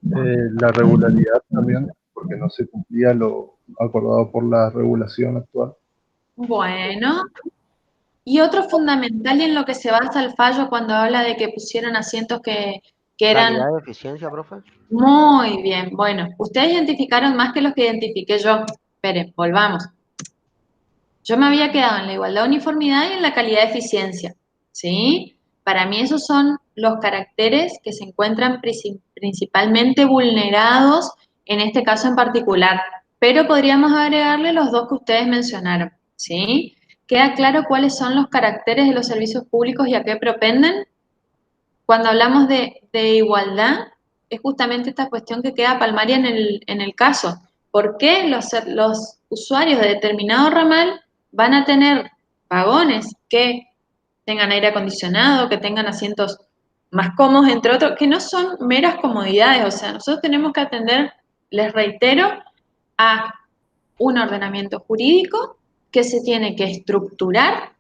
la regularidad también, porque no se cumplía lo acordado por la regulación actual. Bueno, y otro fundamental y en lo que se basa el fallo cuando habla de que pusieron asientos que eran Calidad de eficiencia, profe. muy bien. Bueno, ustedes identificaron más que los que identifiqué yo. Esperen, volvamos. Yo me había quedado en la igualdad, uniformidad y en la calidad de eficiencia, ¿sí? Para mí esos son los caracteres que se encuentran principalmente vulnerados en este caso en particular, pero podríamos agregarle los dos que ustedes mencionaron, ¿sí? ¿Queda claro cuáles son los caracteres de los servicios públicos y a qué propenden? Cuando hablamos de igualdad, es justamente esta cuestión que queda palmaria en el caso. ¿Por qué los usuarios de determinado ramal van a tener vagones que tengan aire acondicionado, que tengan asientos más cómodos, entre otros, que no son meras comodidades? O sea, nosotros tenemos que atender, les reitero, a un ordenamiento jurídico que se tiene que estructurar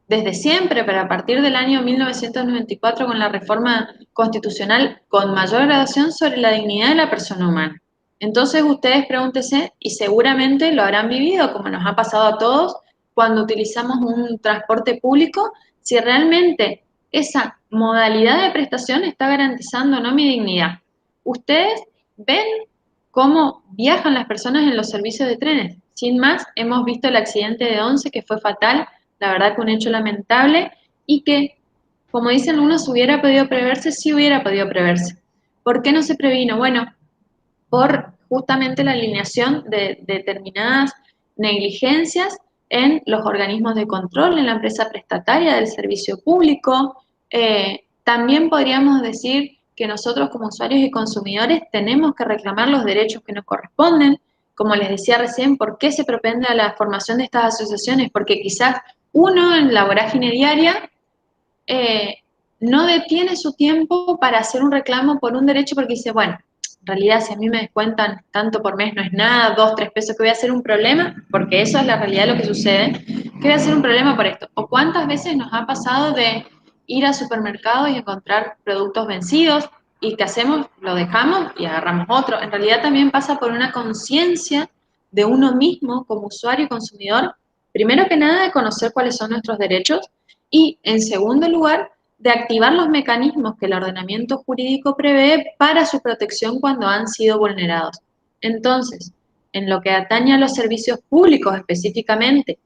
desde siempre, pero a partir del año 1994 con la reforma constitucional con mayor gradación sobre la dignidad de la persona humana. Entonces ustedes pregúntense, y seguramente lo habrán vivido, como nos ha pasado a todos, cuando utilizamos un transporte público, si realmente esa modalidad de prestación está garantizando o no mi dignidad. Ustedes ven cómo viajan las personas en los servicios de trenes. Sin más, hemos visto el accidente de Once, que fue fatal, la verdad que un hecho lamentable, y que, como dicen unos, hubiera podido preverse, sí hubiera podido preverse. ¿Por qué no se previno? Bueno, por justamente la alineación de determinadas negligencias en los organismos de control, en la empresa prestataria del servicio público. También podríamos decir que nosotros como usuarios y consumidores tenemos que reclamar los derechos que nos corresponden. Como les decía recién, ¿por qué se propende a la formación de estas asociaciones? Porque quizás uno en la vorágine diaria no detiene su tiempo para hacer un reclamo por un derecho porque dice, bueno, en realidad si a mí me descuentan tanto por mes no es nada, 2, 3 pesos, que voy a hacer un problema, porque eso es la realidad de lo que sucede, que voy a hacer un problema por esto. O cuántas veces nos ha pasado de ir al supermercado y encontrar productos vencidos y ¿qué hacemos? Lo dejamos y agarramos otro. En realidad también pasa por una conciencia de uno mismo como usuario y consumidor, primero que nada de conocer cuáles son nuestros derechos y en segundo lugar de activar los mecanismos que el ordenamiento jurídico prevé para su protección cuando han sido vulnerados. Entonces, en lo que atañe a los servicios públicos específicamente,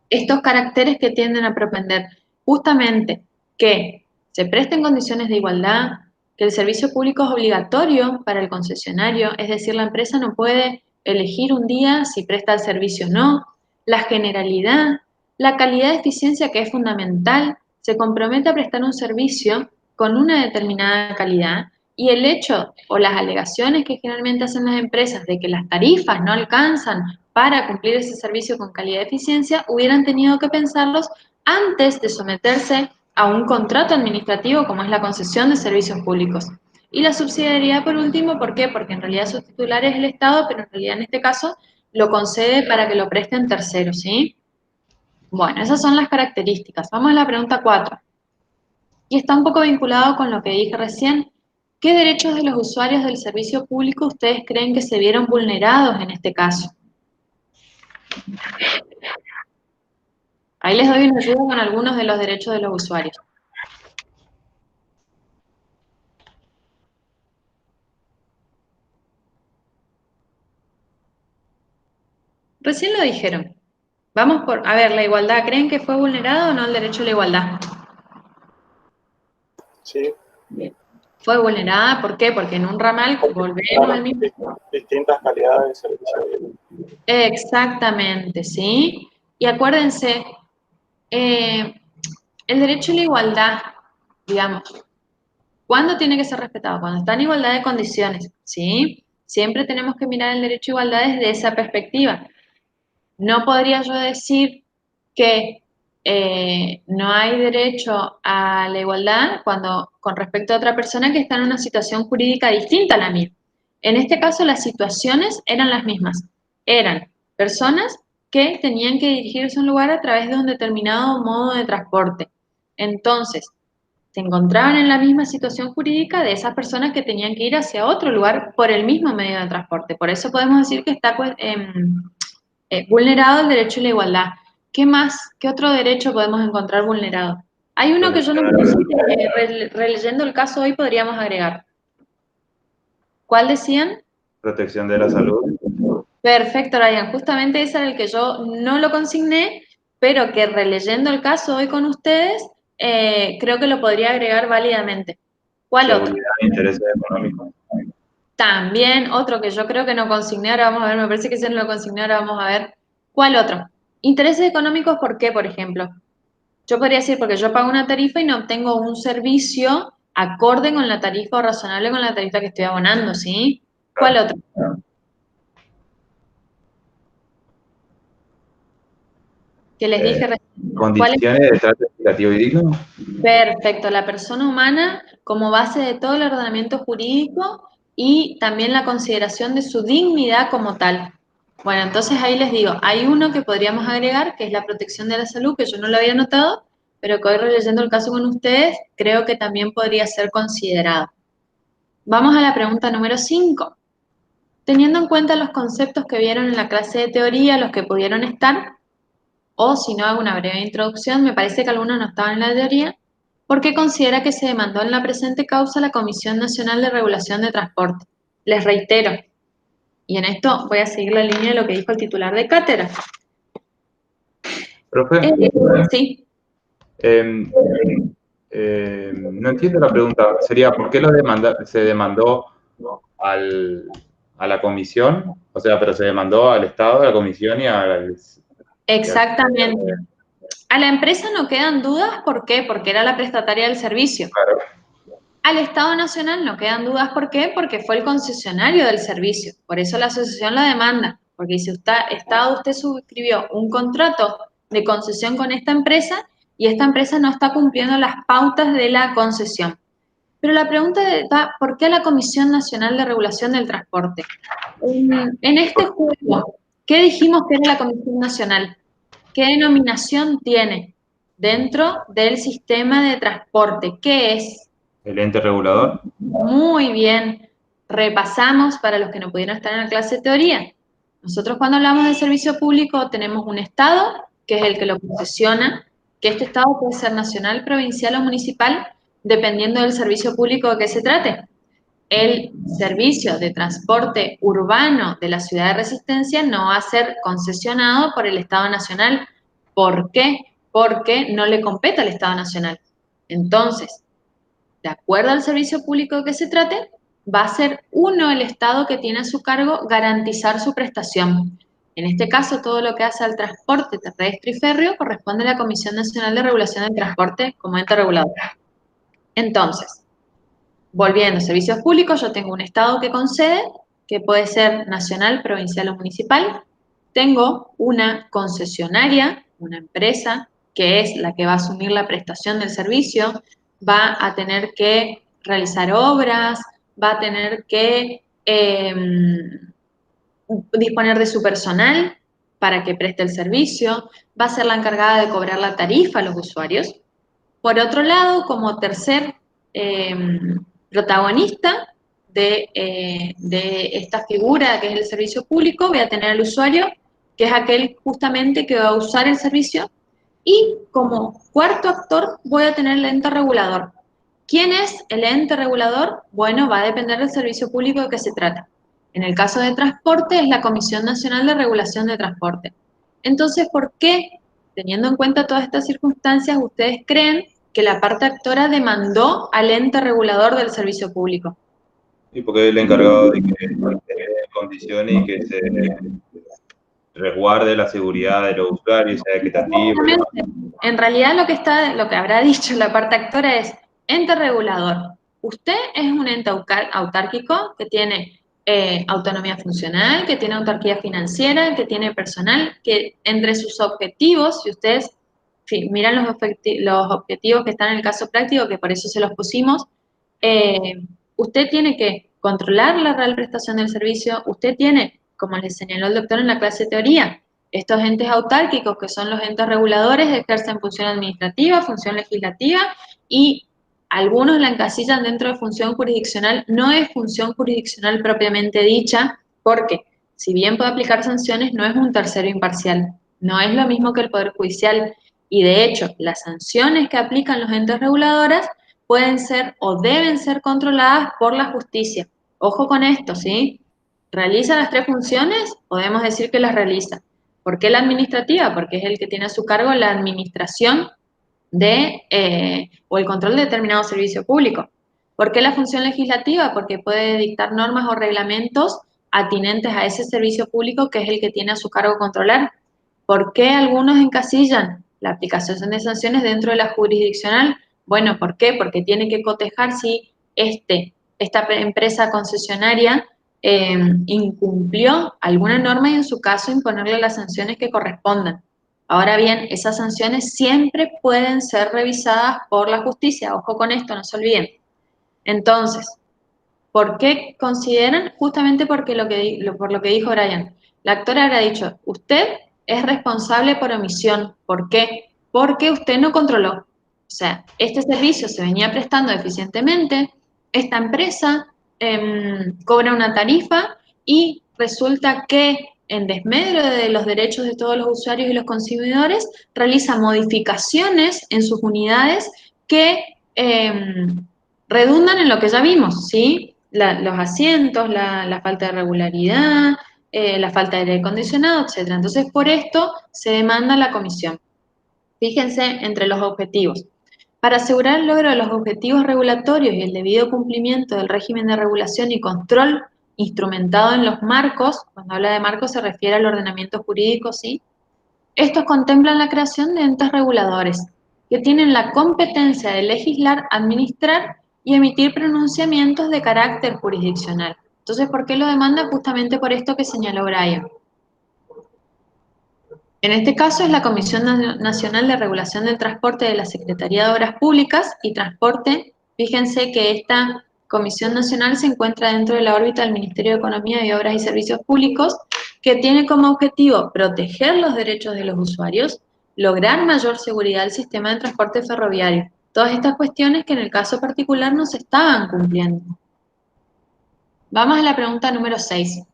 estos caracteres que tienden a propender justamente que se presten condiciones de igualdad, que el servicio público es obligatorio para el concesionario, es decir, la empresa no puede elegir un día si presta el servicio o no, la generalidad, la calidad de eficiencia que es fundamental, se compromete a prestar un servicio con una determinada calidad y el hecho o las alegaciones que generalmente hacen las empresas de que las tarifas no alcanzan para cumplir ese servicio con calidad y eficiencia, hubieran tenido que pensarlos antes de someterse a un contrato administrativo como es la concesión de servicios públicos. Y la subsidiariedad, por último, ¿por qué? Porque en realidad su titular es el Estado, pero en realidad en este caso lo concede para que lo presten terceros, ¿sí? Bueno, esas son las características. Vamos a la pregunta 4. Y está un poco vinculado con lo que dije recién. ¿Qué derechos de los usuarios del servicio público ustedes creen que se vieron vulnerados en este caso? Ahí les doy una ayuda con algunos de los derechos de los usuarios. Recién lo dijeron. Vamos por, a ver, la igualdad. ¿Creen que fue vulnerado o no el derecho a la igualdad? Sí. Fue vulnerada, ¿por qué? Porque en un ramal volvemos al mismo. Distintas calidades de servicio. Exactamente, ¿sí? Y acuérdense, el derecho a la igualdad, digamos, ¿cuándo tiene que ser respetado? Cuando está en igualdad de condiciones, ¿sí? Siempre tenemos que mirar el derecho a igualdad desde esa perspectiva. No podría yo decir que no hay derecho a la igualdad cuando con respecto a otra persona que está en una situación jurídica distinta a la mía. En este caso, las situaciones eran las mismas. Eran personas que tenían que dirigirse a un lugar a través de un determinado modo de transporte. Entonces, se encontraban en la misma situación jurídica de esas personas que tenían que ir hacia otro lugar por el mismo medio de transporte. Por eso podemos decir que está vulnerado el derecho a la igualdad. ¿Qué más? ¿Qué otro derecho podemos encontrar vulnerado? Hay uno que yo no puse, releyendo el caso hoy podríamos agregar. ¿Cuál decían? Protección de la salud. Perfecto, Ryan. Justamente ese era el que yo no lo consigné, pero que releyendo el caso hoy con ustedes, creo que lo podría agregar válidamente. ¿Cuál otro? Seguridad e intereses económicos. También otro que yo creo que no consigné, ahora vamos a ver, me parece que ese no lo consigné, ahora vamos a ver. ¿Cuál otro? Intereses económicos, ¿por qué, por ejemplo? Yo podría decir porque yo pago una tarifa y no obtengo un servicio acorde con la tarifa o razonable con la tarifa que estoy abonando, ¿sí? ¿Cuál otro? Que les dije recién. Condiciones de trato equitativo y digno. Perfecto, la persona humana como base de todo el ordenamiento jurídico y también la consideración de su dignidad como tal. Bueno, entonces ahí les digo, hay uno que podríamos agregar, que es la protección de la salud, que yo no lo había notado, pero que hoy releyendo el caso con ustedes, creo que también podría ser considerado. Vamos a la pregunta número 5. teniendo en cuenta los conceptos que vieron en la clase de teoría, los que pudieron estar, o si no hago una breve introducción, me parece que algunos no estaban en la teoría, ¿por qué considera que se demandó en la presente causa la Comisión Nacional de Regulación de Transporte? Les reitero, y en esto voy a seguir la línea de lo que dijo el titular de cátedra. Profe, Sí. no entiendo la pregunta. Sería, ¿por qué se demandó a la comisión? O sea, pero se demandó al Estado, a la comisión y al... Exactamente. A la empresa no quedan dudas, ¿por qué? Porque era la prestataria del servicio. Claro. Al Estado Nacional no quedan dudas, ¿por qué? Porque fue el concesionario del servicio. Por eso la asociación la demanda. Porque si usted suscribió un contrato de concesión con esta empresa y esta empresa no está cumpliendo las pautas de la concesión. Pero la pregunta está, ¿por qué la Comisión Nacional de Regulación del Transporte? En este juego, ¿qué dijimos que era la Comisión Nacional? ¿Qué denominación tiene dentro del sistema de transporte? ¿Qué es? ¿El ente regulador? Muy bien. Repasamos para los que no pudieron estar en la clase de teoría. Nosotros cuando hablamos de servicio público tenemos un Estado, que es el que lo concesiona, que este Estado puede ser nacional, provincial o municipal, dependiendo del servicio público de que se trate. El servicio de transporte urbano de la ciudad de Resistencia no va a ser concesionado por el Estado Nacional. ¿Por qué? Porque no le compete al Estado Nacional. Entonces, de acuerdo al servicio público de que se trate, va a ser uno el Estado que tiene a su cargo garantizar su prestación. En este caso, todo lo que hace al transporte terrestre y férreo corresponde a la Comisión Nacional de Regulación del Transporte como ente regulador. Entonces, volviendo a servicios públicos, yo tengo un Estado que concede, que puede ser nacional, provincial o municipal. Tengo una concesionaria, una empresa, que es la que va a asumir la prestación del servicio, va a tener que realizar obras, va a tener que disponer de su personal para que preste el servicio, va a ser la encargada de cobrar la tarifa a los usuarios. Por otro lado, como tercer protagonista de esta figura que es el servicio público, voy a tener al usuario, que es aquel justamente que va a usar el servicio, y como cuarto actor voy a tener el ente regulador. ¿Quién es el ente regulador? Bueno, va a depender del servicio público de que se trata. En el caso de transporte es la Comisión Nacional de Regulación de Transporte. Entonces, ¿por qué, teniendo en cuenta todas estas circunstancias, ustedes creen que la parte actora demandó al ente regulador del servicio público? Y porque es el encargado de que se condicione y que se resguarde la seguridad de los usuarios, sea equitativo. En realidad lo que habrá dicho la parte actora es ente regulador. Usted es un ente autárquico que tiene autonomía funcional, que tiene autarquía financiera, que tiene personal, que entre sus objetivos, si ustedes miran los objetivos que están en el caso práctico, que por eso se los pusimos, usted tiene que controlar la real prestación del servicio, usted tiene, como les señaló el doctor en la clase de teoría, estos entes autárquicos, que son los entes reguladores, ejercen función administrativa, función legislativa, y algunos la encasillan dentro de función jurisdiccional. No es función jurisdiccional propiamente dicha, porque si bien puede aplicar sanciones, no es un tercero imparcial. No es lo mismo que el Poder Judicial, y de hecho, las sanciones que aplican los entes reguladores pueden ser o deben ser controladas por la justicia. Ojo con esto, ¿sí? ¿Realiza las tres funciones? Podemos decir que las realiza. ¿Por qué la administrativa? Porque es el que tiene a su cargo la administración o el control de determinado servicio público. ¿Por qué la función legislativa? Porque puede dictar normas o reglamentos atinentes a ese servicio público que es el que tiene a su cargo controlar. ¿Por qué algunos encasillan la aplicación de sanciones dentro de la jurisdiccional? Bueno, ¿por qué? Porque tiene que cotejar si esta empresa concesionaria incumplió alguna norma y en su caso imponerle las sanciones que correspondan. Ahora bien, esas sanciones siempre pueden ser revisadas por la justicia. Ojo con esto, no se olviden. Entonces, ¿por qué consideran? Justamente porque por lo que dijo Brian. La actora habrá dicho, usted es responsable por omisión. ¿Por qué? Porque usted no controló. O sea, este servicio se venía prestando eficientemente, esta empresa cobra una tarifa y resulta que, en desmedro de los derechos de todos los usuarios y los consumidores, realiza modificaciones en sus unidades que redundan en lo que ya vimos, ¿sí? Los asientos, la falta de regularidad, la falta de aire acondicionado, etc. Entonces, por esto se demanda la comisión. Fíjense entre los objetivos. Para asegurar el logro de los objetivos regulatorios y el debido cumplimiento del régimen de regulación y control instrumentado en los marcos, cuando habla de marcos se refiere al ordenamiento jurídico, ¿sí? Estos contemplan la creación de entes reguladores, que tienen la competencia de legislar, administrar y emitir pronunciamientos de carácter jurisdiccional. Entonces, ¿por qué lo demanda? Justamente por esto que señaló Brian. En este caso es la Comisión Nacional de Regulación del Transporte de la Secretaría de Obras Públicas y Transporte. Fíjense que esta Comisión Nacional se encuentra dentro de la órbita del Ministerio de Economía y Obras y Servicios Públicos, que tiene como objetivo proteger los derechos de los usuarios, lograr mayor seguridad del sistema de transporte ferroviario. Todas estas cuestiones que en el caso particular no se estaban cumpliendo. Vamos a la pregunta número 6.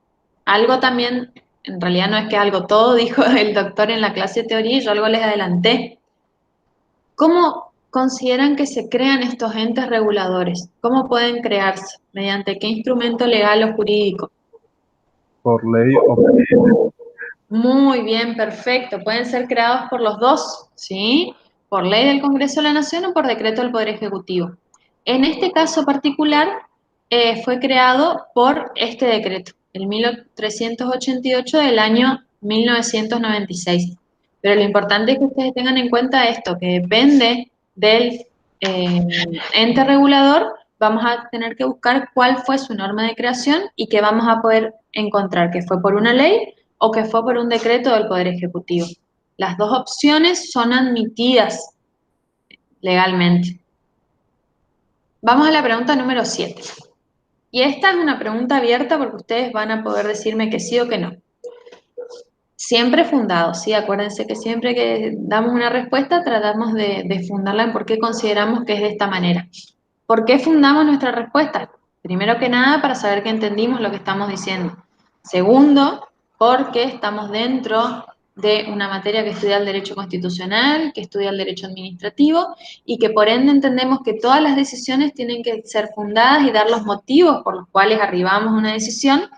Algo también, en realidad no es que algo, todo dijo el doctor en la clase de teoría y yo algo les adelanté. ¿Cómo consideran que se crean estos entes reguladores? ¿Cómo pueden crearse? ¿Mediante qué instrumento legal o jurídico? Por ley o por decreto. Muy bien, perfecto. Pueden ser creados por los dos, ¿sí? Por ley del Congreso de la Nación o por decreto del Poder Ejecutivo. En este caso particular, fue creado por este decreto, el 1388 del año 1996. Pero lo importante es que ustedes tengan en cuenta esto, que depende del ente regulador, vamos a tener que buscar cuál fue su norma de creación y que vamos a poder encontrar que fue por una ley o que fue por un decreto del Poder Ejecutivo. Las dos opciones son admitidas legalmente. Vamos a la pregunta número 7. Y esta es una pregunta abierta porque ustedes van a poder decirme que sí o que no. Siempre fundado, ¿sí? Acuérdense que siempre que damos una respuesta tratamos de fundarla en por qué consideramos que es de esta manera. ¿Por qué fundamos nuestra respuesta? Primero que nada, para saber que entendimos lo que estamos diciendo. Segundo, porque estamos dentro de una materia que estudia el derecho constitucional, que estudia el derecho administrativo y que por ende entendemos que todas las decisiones tienen que ser fundadas y dar los motivos por los cuales arribamos a una decisión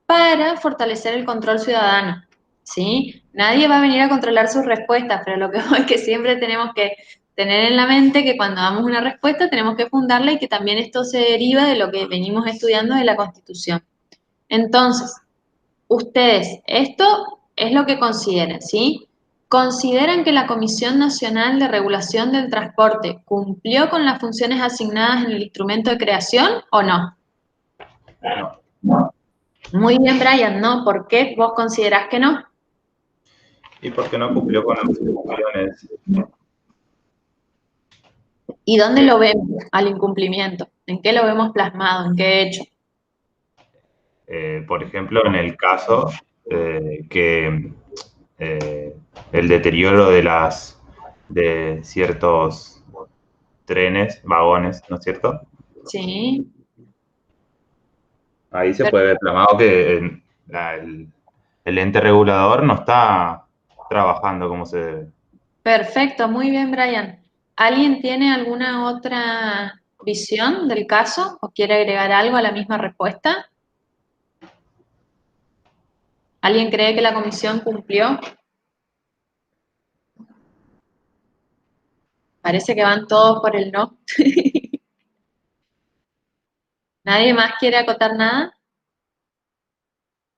para fortalecer el control ciudadano, ¿sí? Nadie va a venir a controlar sus respuestas, pero lo que es que siempre tenemos que tener en la mente que cuando damos una respuesta tenemos que fundarla y que también esto se deriva de lo que venimos estudiando de la Constitución. Entonces, ustedes, esto es lo que consideren, ¿sí? ¿Consideran que la Comisión Nacional de Regulación del Transporte cumplió con las funciones asignadas en el instrumento de creación o no? No. Muy bien, Brian, ¿no? ¿Por qué vos considerás que no? ¿Y por qué no cumplió con las funciones? ¿Y dónde lo vemos al incumplimiento? ¿En qué lo vemos plasmado? ¿En qué hecho? Por ejemplo, en el caso que el deterioro de ciertos trenes, vagones, ¿no es cierto? Sí. Ahí se puede ver plasmado que el ente regulador no está trabajando como se debe. Perfecto, muy bien, Brian. ¿Alguien tiene alguna otra visión del caso o quiere agregar algo a la misma respuesta? ¿Alguien cree que la comisión cumplió? Parece que van todos por el no. ¿Nadie más quiere acotar nada?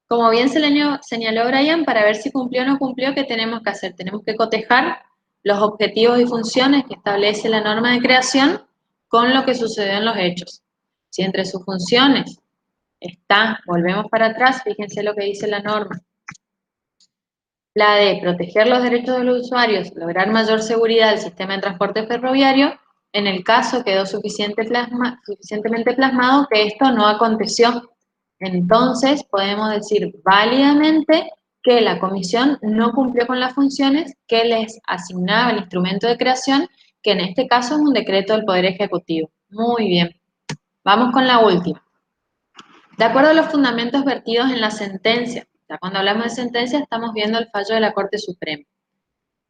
Como bien señaló Brian, para ver si cumplió o no cumplió, ¿qué tenemos que hacer? Tenemos que cotejar los objetivos y funciones que establece la norma de creación con lo que sucedió en los hechos. Si entre sus funciones está, volvemos para atrás, fíjense lo que dice la norma, la de proteger los derechos de los usuarios, lograr mayor seguridad del sistema de transporte ferroviario, en el caso quedó suficientemente plasmado que esto no aconteció. Entonces, podemos decir válidamente que la comisión no cumplió con las funciones que les asignaba el instrumento de creación, que en este caso es un decreto del Poder Ejecutivo. Muy bien. Vamos con la última. De acuerdo a los fundamentos vertidos en la sentencia, ya cuando hablamos de sentencia estamos viendo el fallo de la Corte Suprema.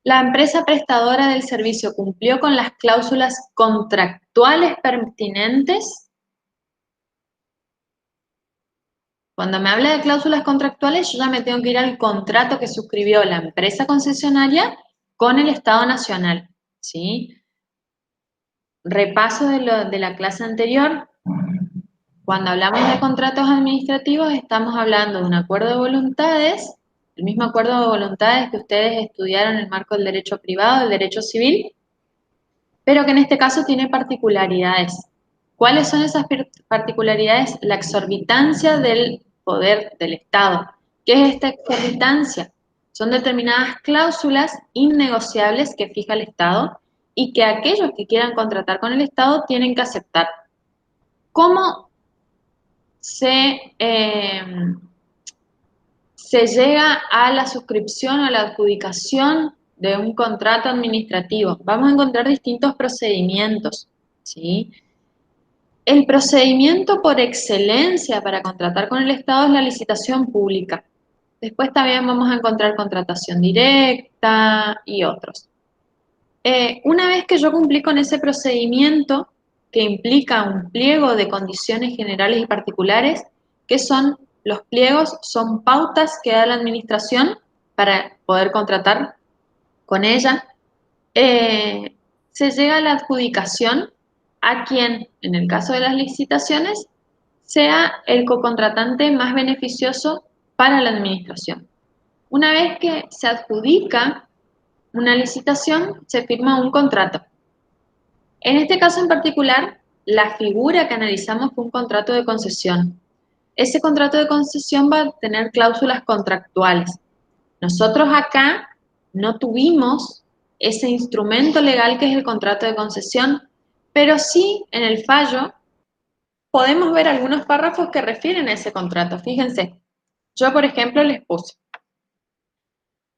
La empresa prestadora del servicio cumplió con las cláusulas contractuales pertinentes. Cuando me habla de cláusulas contractuales, yo ya me tengo que ir al contrato que suscribió la empresa concesionaria con el Estado Nacional, ¿sí? Repaso de la clase anterior. Cuando hablamos de contratos administrativos, estamos hablando de un acuerdo de voluntades, el mismo acuerdo de voluntades que ustedes estudiaron en el marco del derecho privado, del derecho civil, pero que en este caso tiene particularidades. ¿Cuáles son esas particularidades? La exorbitancia del poder del Estado. ¿Qué es esta exorbitancia? Son determinadas cláusulas innegociables que fija el Estado y que aquellos que quieran contratar con el Estado tienen que aceptar. ¿Cómo se llega a la suscripción o a la adjudicación de un contrato administrativo? Vamos a encontrar distintos procedimientos, ¿sí? El procedimiento por excelencia para contratar con el Estado es la licitación pública. Después también vamos a encontrar contratación directa y otros. Una vez que yo cumplí con ese procedimiento, que implica un pliego de condiciones generales y particulares, que son los pliegos, son pautas que da la administración para poder contratar con ella, se llega a la adjudicación a quien, en el caso de las licitaciones, sea el cocontratante más beneficioso para la administración. Una vez que se adjudica una licitación, se firma un contrato. En este caso en particular, la figura que analizamos fue un contrato de concesión. Ese contrato de concesión va a tener cláusulas contractuales. Nosotros acá no tuvimos ese instrumento legal que es el contrato de concesión, pero sí en el fallo podemos ver algunos párrafos que refieren a ese contrato. Fíjense, yo por ejemplo les puse.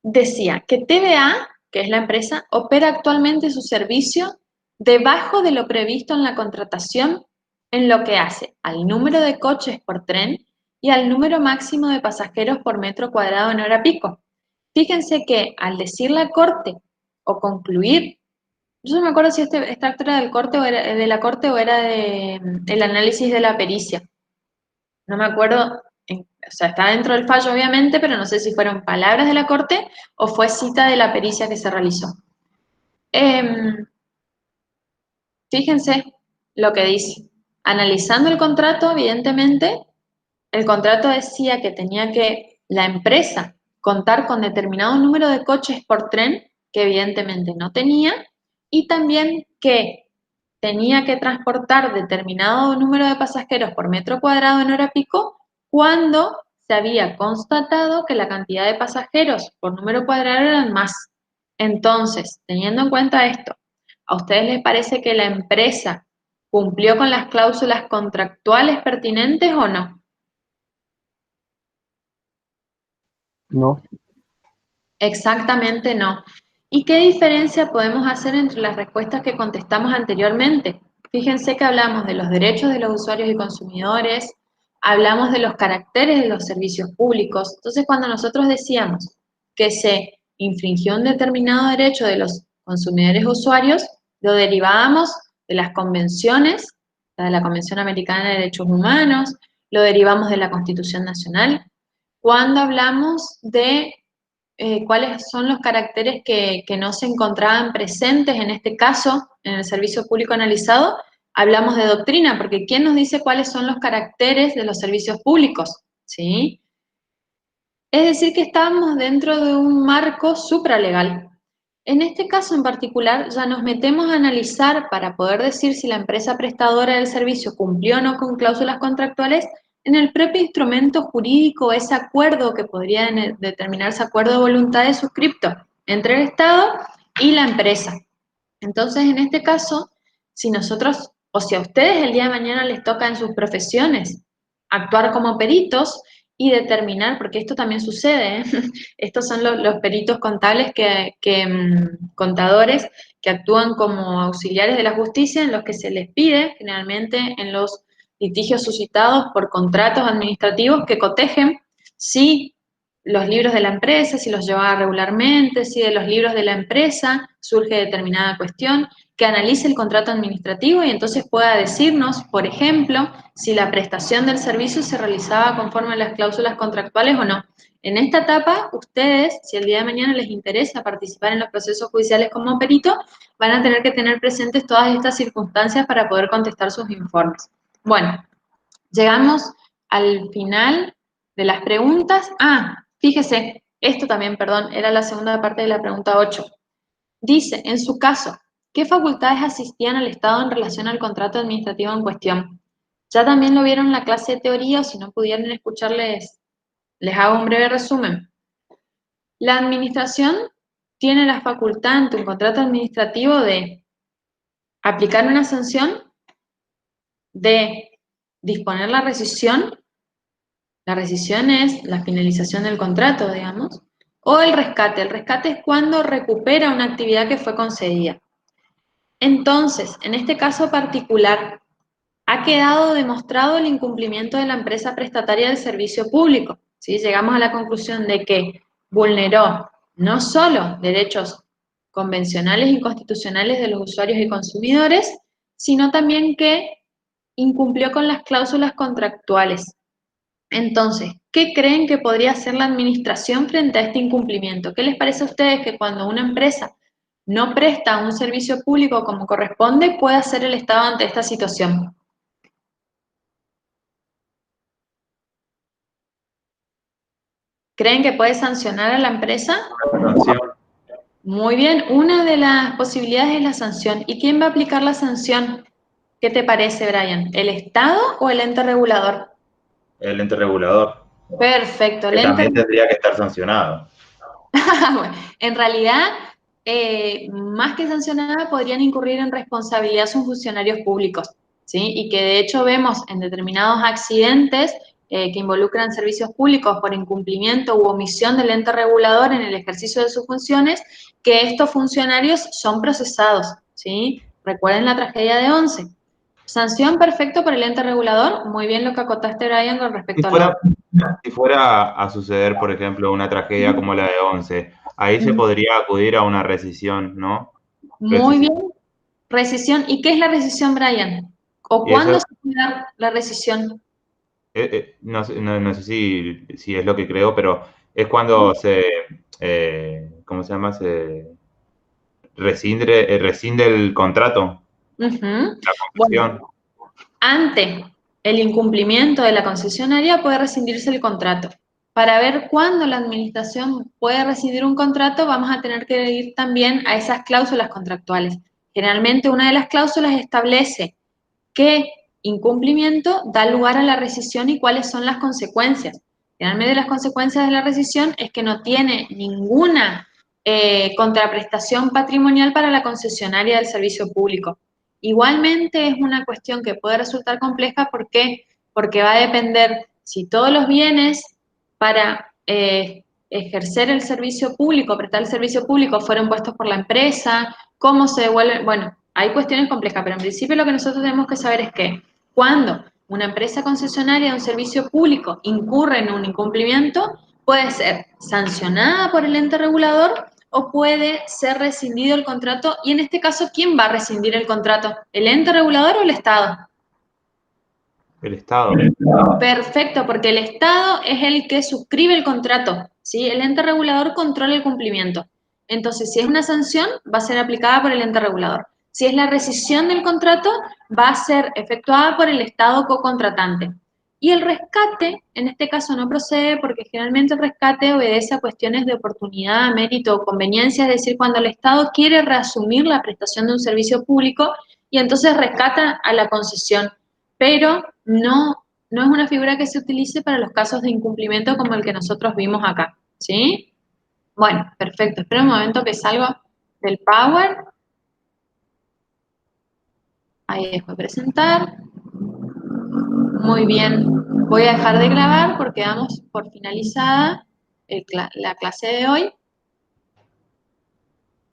Decía que TVA, que es la empresa, opera actualmente su servicio debajo de lo previsto en la contratación en lo que hace al número de coches por tren y al número máximo de pasajeros por metro cuadrado en hora pico. Fíjense que al decir la Corte o concluir, yo no me acuerdo si este extracto era del corte o era de la Corte o era del análisis de la pericia. No me acuerdo, o sea, está dentro del fallo obviamente, pero no sé si fueron palabras de la Corte o fue cita de la pericia que se realizó. Fíjense lo que dice. Analizando el contrato, evidentemente, el contrato decía que tenía que la empresa contar con determinado número de coches por tren, que evidentemente no tenía, y también que tenía que transportar determinado número de pasajeros por metro cuadrado en hora pico cuando se había constatado que la cantidad de pasajeros por número cuadrado eran más. Entonces, teniendo en cuenta esto, ¿a ustedes les parece que la empresa cumplió con las cláusulas contractuales pertinentes o no? No. Exactamente no. ¿Y qué diferencia podemos hacer entre las respuestas que contestamos anteriormente? Fíjense que hablamos de los derechos de los usuarios y consumidores, hablamos de los caracteres de los servicios públicos. Entonces, cuando nosotros decíamos que se infringió un determinado derecho de los consumidores usuarios, lo derivábamos de las convenciones, de la Convención Americana de Derechos Humanos, lo derivamos de la Constitución Nacional. Cuando hablamos de cuáles son los caracteres que no se encontraban presentes en este caso, en el servicio público analizado, hablamos de doctrina, porque ¿quién nos dice cuáles son los caracteres de los servicios públicos? ¿Sí? Es decir, que estábamos dentro de un marco supralegal. En este caso en particular, ya nos metemos a analizar para poder decir si la empresa prestadora del servicio cumplió o no con cláusulas contractuales en el propio instrumento jurídico, ese acuerdo que podría determinarse acuerdo de voluntades suscripto entre el Estado y la empresa. Entonces, en este caso, si nosotros, o si a ustedes el día de mañana les toca en sus profesiones actuar como peritos y determinar, porque esto también sucede, ¿eh? Estos son los peritos contables contadores que actúan como auxiliares de la justicia, en los que se les pide, generalmente en los litigios suscitados por contratos administrativos que cotejen si los libros de la empresa, si los llevaba regularmente, si de los libros de la empresa surge determinada cuestión, que analice el contrato administrativo y entonces pueda decirnos, por ejemplo, si la prestación del servicio se realizaba conforme a las cláusulas contractuales o no. En esta etapa, ustedes, si el día de mañana les interesa participar en los procesos judiciales como perito, van a tener que tener presentes todas estas circunstancias para poder contestar sus informes. Bueno, llegamos al final de las preguntas. Fíjese, esto también, perdón, era la segunda parte de la pregunta 8. Dice, en su caso, ¿qué facultades asistían al Estado en relación al contrato administrativo en cuestión? Ya también lo vieron en la clase de teoría, o si no pudieron escucharles, les hago un breve resumen. La administración tiene la facultad ante un contrato administrativo de aplicar una sanción, de disponer la rescisión es la finalización del contrato, digamos, o el rescate. El rescate es cuando recupera una actividad que fue concedida. Entonces, en este caso particular, ha quedado demostrado el incumplimiento de la empresa prestataria del servicio público. ¿Sí? Llegamos a la conclusión de que vulneró no solo derechos convencionales y constitucionales de los usuarios y consumidores, sino también que incumplió con las cláusulas contractuales. Entonces, ¿qué creen que podría hacer la administración frente a este incumplimiento? ¿Qué les parece a ustedes que cuando una empresa no presta un servicio público como corresponde, puede hacer el Estado ante esta situación? ¿Creen que puede sancionar a la empresa? Sanción. Muy bien, una de las posibilidades es la sanción. ¿Y quién va a aplicar la sanción? ¿Qué te parece, Brian? ¿El Estado o el ente regulador? El ente regulador. Perfecto. Que también tendría que estar sancionado. Bueno, en realidad, más que sancionada, podrían incurrir en responsabilidad sus funcionarios públicos, ¿sí? Y que de hecho vemos en determinados accidentes que involucran servicios públicos por incumplimiento u omisión del ente regulador en el ejercicio de sus funciones, que estos funcionarios son procesados, ¿sí? Recuerden la tragedia de Once. Sanción perfecto por el ente regulador, muy bien lo que acotaste, Brian, con respecto a Si fuera a suceder, por ejemplo, una tragedia como la de Once, ahí se podría acudir a una rescisión, ¿no? Muy bien. Rescisión. ¿Y qué es la rescisión, Brian? ¿O cuándo se puede dar la rescisión? No sé si es lo que creo, pero es cuando ¿cómo se llama? Se rescinde el contrato, la concesión. Bueno, ante el incumplimiento de la concesionaria puede rescindirse el contrato. Para ver cuándo la administración puede rescindir un contrato, vamos a tener que ir también a esas cláusulas contractuales. Generalmente una de las cláusulas establece qué incumplimiento da lugar a la rescisión y cuáles son las consecuencias. Generalmente las consecuencias de la rescisión es que no tiene ninguna contraprestación patrimonial para la concesionaria del servicio público. Igualmente es una cuestión que puede resultar compleja, ¿por qué? Porque va a depender si todos los bienes para ejercer el servicio público, prestar el servicio público, fueron puestos por la empresa, cómo se devuelven, bueno, hay cuestiones complejas, pero en principio lo que nosotros tenemos que saber es que cuando una empresa concesionaria de un servicio público incurre en un incumplimiento, puede ser sancionada por el ente regulador o puede ser rescindido el contrato. Y en este caso, ¿quién va a rescindir el contrato? ¿El ente regulador o el Estado? El Estado. Perfecto, porque el Estado es el que suscribe el contrato, ¿sí? El ente regulador controla el cumplimiento. Entonces, si es una sanción, va a ser aplicada por el ente regulador. Si es la rescisión del contrato, va a ser efectuada por el Estado co-contratante. Y el rescate, en este caso, no procede porque generalmente el rescate obedece a cuestiones de oportunidad, mérito o conveniencia, es decir, cuando el Estado quiere reasumir la prestación de un servicio público y entonces rescata a la concesión, pero no es una figura que se utilice para los casos de incumplimiento como el que nosotros vimos acá, ¿sí? Bueno, perfecto. Espera un momento que salgo del Power. Ahí dejo de presentar. Muy bien. Voy a dejar de grabar porque damos por finalizada la clase de hoy.